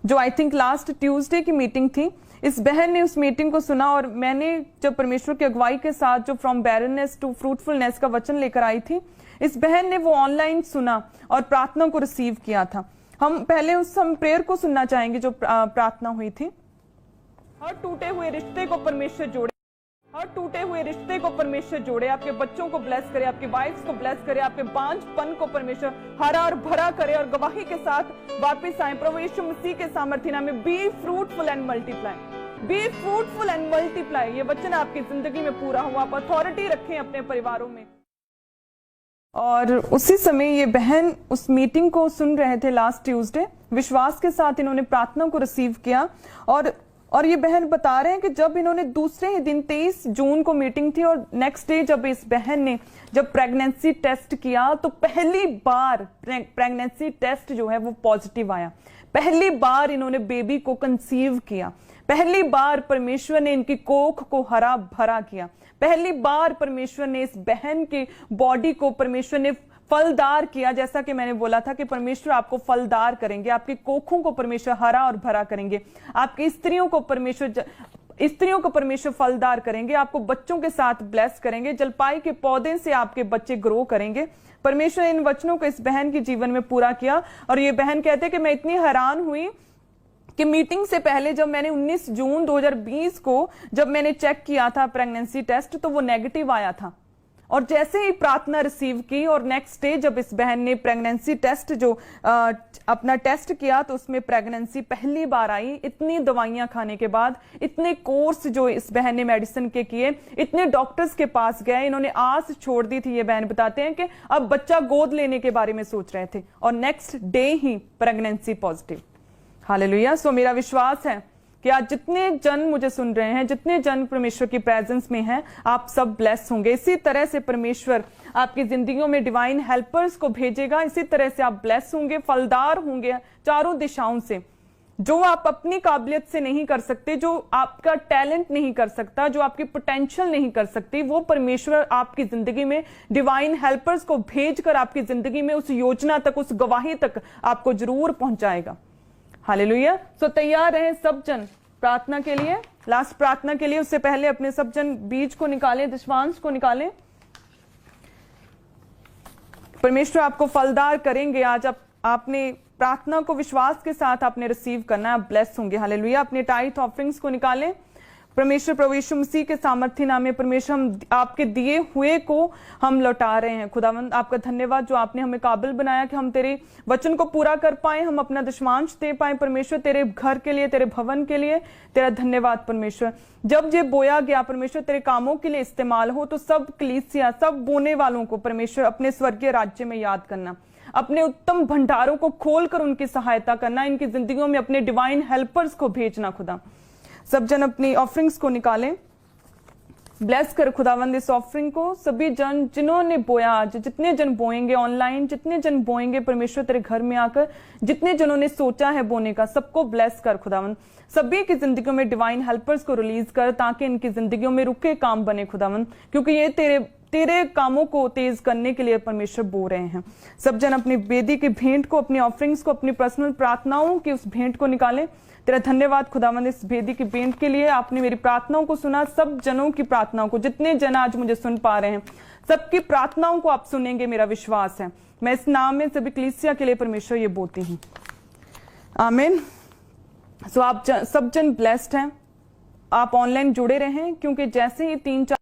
[SPEAKER 1] जो आई थिंक लास्ट ट्यूसडे की मीटिंग थी, इस बहन ने उस मीटिंग को सुना और मैंने जब परमेश्वर की अगुवाई के साथ जो फ्रॉम बैरननेस टू फ्रूटफुलनेस का वचन लेकर आई थी, इस बहन ने वो ऑनलाइन सुना और प्रार्थना को रिसीव किया था। हम पहले हम प्रेयर को सुनना चाहेंगे जो प्रार्थना हुई थी। हर टूटे हुए रिश्ते को परमेश्वर जोड़े, हर टूटे हुए रिश्ते को परमेश्वर जोड़े, आपके बच्चों को ब्लेस करे, आपके वाइफ्स को ब्लेस करे, आपके बांझपन को परमेश्वर हरा और भरा करे और गवाही के साथ वापस आए प्रभु यीशु मसीह के सामर्थ्य नाम में। Be fruitful and multiply, be fruitful and multiply, ये वचन आपकी जिंदगी में पूरा हुआ। आप अथॉरिटी रखें अपने परिवारों में। और उसी समय ये बहन उस मीटिंग को सुन रहे थे लास्ट ट्यूसडे, विश्वास के साथ इन्होंने प्रार्थना को रिसीव किया और ये बहन बता रहे हैं कि जब इन्होंने दूसरे ही दिन 23 जून को मीटिंग थी और नेक्स्ट डे जब इस बहन ने जब प्रेगनेंसी टेस्ट किया तो पहली बार प्रेगनेंसी टेस्ट जो है वो पॉजिटिव आया। पहली बार इन्होंने बेबी को कंसीव किया, पहली बार परमेश्वर ने इनकी कोख को हरा भरा किया, पहली बार परमेश्वर ने इस बहन की बॉडी को परमेश्वर ने फलदार किया। जैसा कि मैंने बोला था कि परमेश्वर आपको फलदार करेंगे, आपकी कोखों को परमेश्वर हरा और भरा करेंगे, आपकी स्त्रियों को परमेश्वर फलदार करेंगे, आपको बच्चों के साथ ब्लेस करेंगे, जलपाई के पौधे से आपके बच्चे ग्रो करेंगे। परमेश्वर इन वचनों को इस बहन के जीवन में पूरा किया और ये बहन कहते हैं कि मैं इतनी हैरान हुई कि मीटिंग से पहले जब मैंने 19 जून 2020 को जब मैंने चेक किया था प्रेगनेंसी टेस्ट तो वो नेगेटिव आया था और जैसे ही प्रार्थना रिसीव की और नेक्स्ट डे जब इस बहन ने प्रेगनेंसी टेस्ट जो अपना टेस्ट किया तो उसमें प्रेगनेंसी पहली बार आई। इतनी दवाइयां खाने के बाद, इतने कोर्स जो इस बहन ने मेडिसिन के किए, इतने डॉक्टर्स के पास गए, इन्होंने आस छोड़ दी थी। ये बहन बताते हैं कि अब बच्चा गोद लेने के बारे में सोच रहे थे और नेक्स्ट डे ही प्रेगनेंसी पॉजिटिव। हालेलुया। सो मेरा विश्वास है कि आज जितने जन मुझे सुन रहे हैं, जितने जन परमेश्वर की प्रेजेंस में हैं, आप सब ब्लेस होंगे। इसी तरह से परमेश्वर आपकी जिंदगियों में डिवाइन हेल्पर्स को भेजेगा, इसी तरह से आप ब्लेस होंगे, फलदार होंगे चारों दिशाओं से। जो आप अपनी काबिलियत से नहीं कर सकते, जो आपका टैलेंट नहीं कर सकता, जो आपकी पोटेंशियल नहीं कर सकती, वो परमेश्वर आपकी जिंदगी में डिवाइन हेल्पर्स को भेजकर आपकी जिंदगी में उस योजना तक, उस गवाही तक आपको जरूर पहुंचाएगा। हालेलुया। सो तैयार रहें सब जन प्रार्थना के लिए, लास्ट प्रार्थना के लिए। उससे पहले अपने सब जन बीज को निकालें, दशवांश को निकालें। परमेश्वर आपको फलदार करेंगे। आज आपने प्रार्थना को विश्वास के साथ आपने रिसीव करना है, आप ब्लेस होंगे। हालेलुया। अपने टाइथ ऑफरिंग्स को निकालें। परमेश्वर प्रभु यीशु मसीह के सामर्थ्य नाम में परमेश्वर हम आपके दिए हुए को हम लौटा रहे हैं। खुदावंद आपका धन्यवाद जो आपने हमें काबिल बनाया कि हम तेरे वचन को पूरा कर पाए, हम अपना दशमांश दे पाए। परमेश्वर तेरे घर के लिए, तेरे भवन के लिए तेरा धन्यवाद परमेश्वर। जब ये बोया गया परमेश्वर तेरे कामों के लिए इस्तेमाल हो तो सब कलीसिया, सब बोने वालों को परमेश्वर अपने स्वर्गीय राज्य में याद करना, अपने उत्तम भंडारों को खोलकर उनकी सहायता करना, इनकी जिंदगियों में अपने डिवाइन हेल्पर्स को भेजना। खुदा सब जन अपनी ऑफरिंग्स को निकालें। ब्लेस कर खुदावंद इस ऑफरिंग को, सभी जन जिन्होंने बोया, आज जितने जन बोएंगे ऑनलाइन, जितने जन बोएंगे परमेश्वर तेरे घर में आकर, जितने जनों ने सोचा है बोने का, सबको ब्लेस कर खुदावंद। सभी की जिंदगियों में डिवाइन हेल्पर्स को रिलीज कर, ताकि इनकी जिंदगियों में रुके काम बने खुदावंद, क्योंकि ये तेरे कामों को तेज करने के लिए परमेश्वर बो रहे हैं। सब जन अपनी वेदी की भेंट को, अपनी ऑफरिंग्स को, अपनी पर्सनल प्रार्थनाओं की उस भेंट को निकालें। तेरा धन्यवाद खुदावंद इस वेदी की भेंट के लिए। आपने मेरी प्रार्थनाओं को सुना, सब जनों की प्रार्थनाओं को, जितने जन आज मुझे सुन पा रहे हैं, सबकी प्रार्थनाओं को आप सुनेंगे, मेरा विश्वास है। मैं इस नाम में सभी कलीसिया के लिए परमेश्वर ये बोलती हूँ, आमीन। सो आप सब जन ब्लेस्ड हैं। आप ऑनलाइन जुड़े रहें, क्योंकि जैसे ही 3-4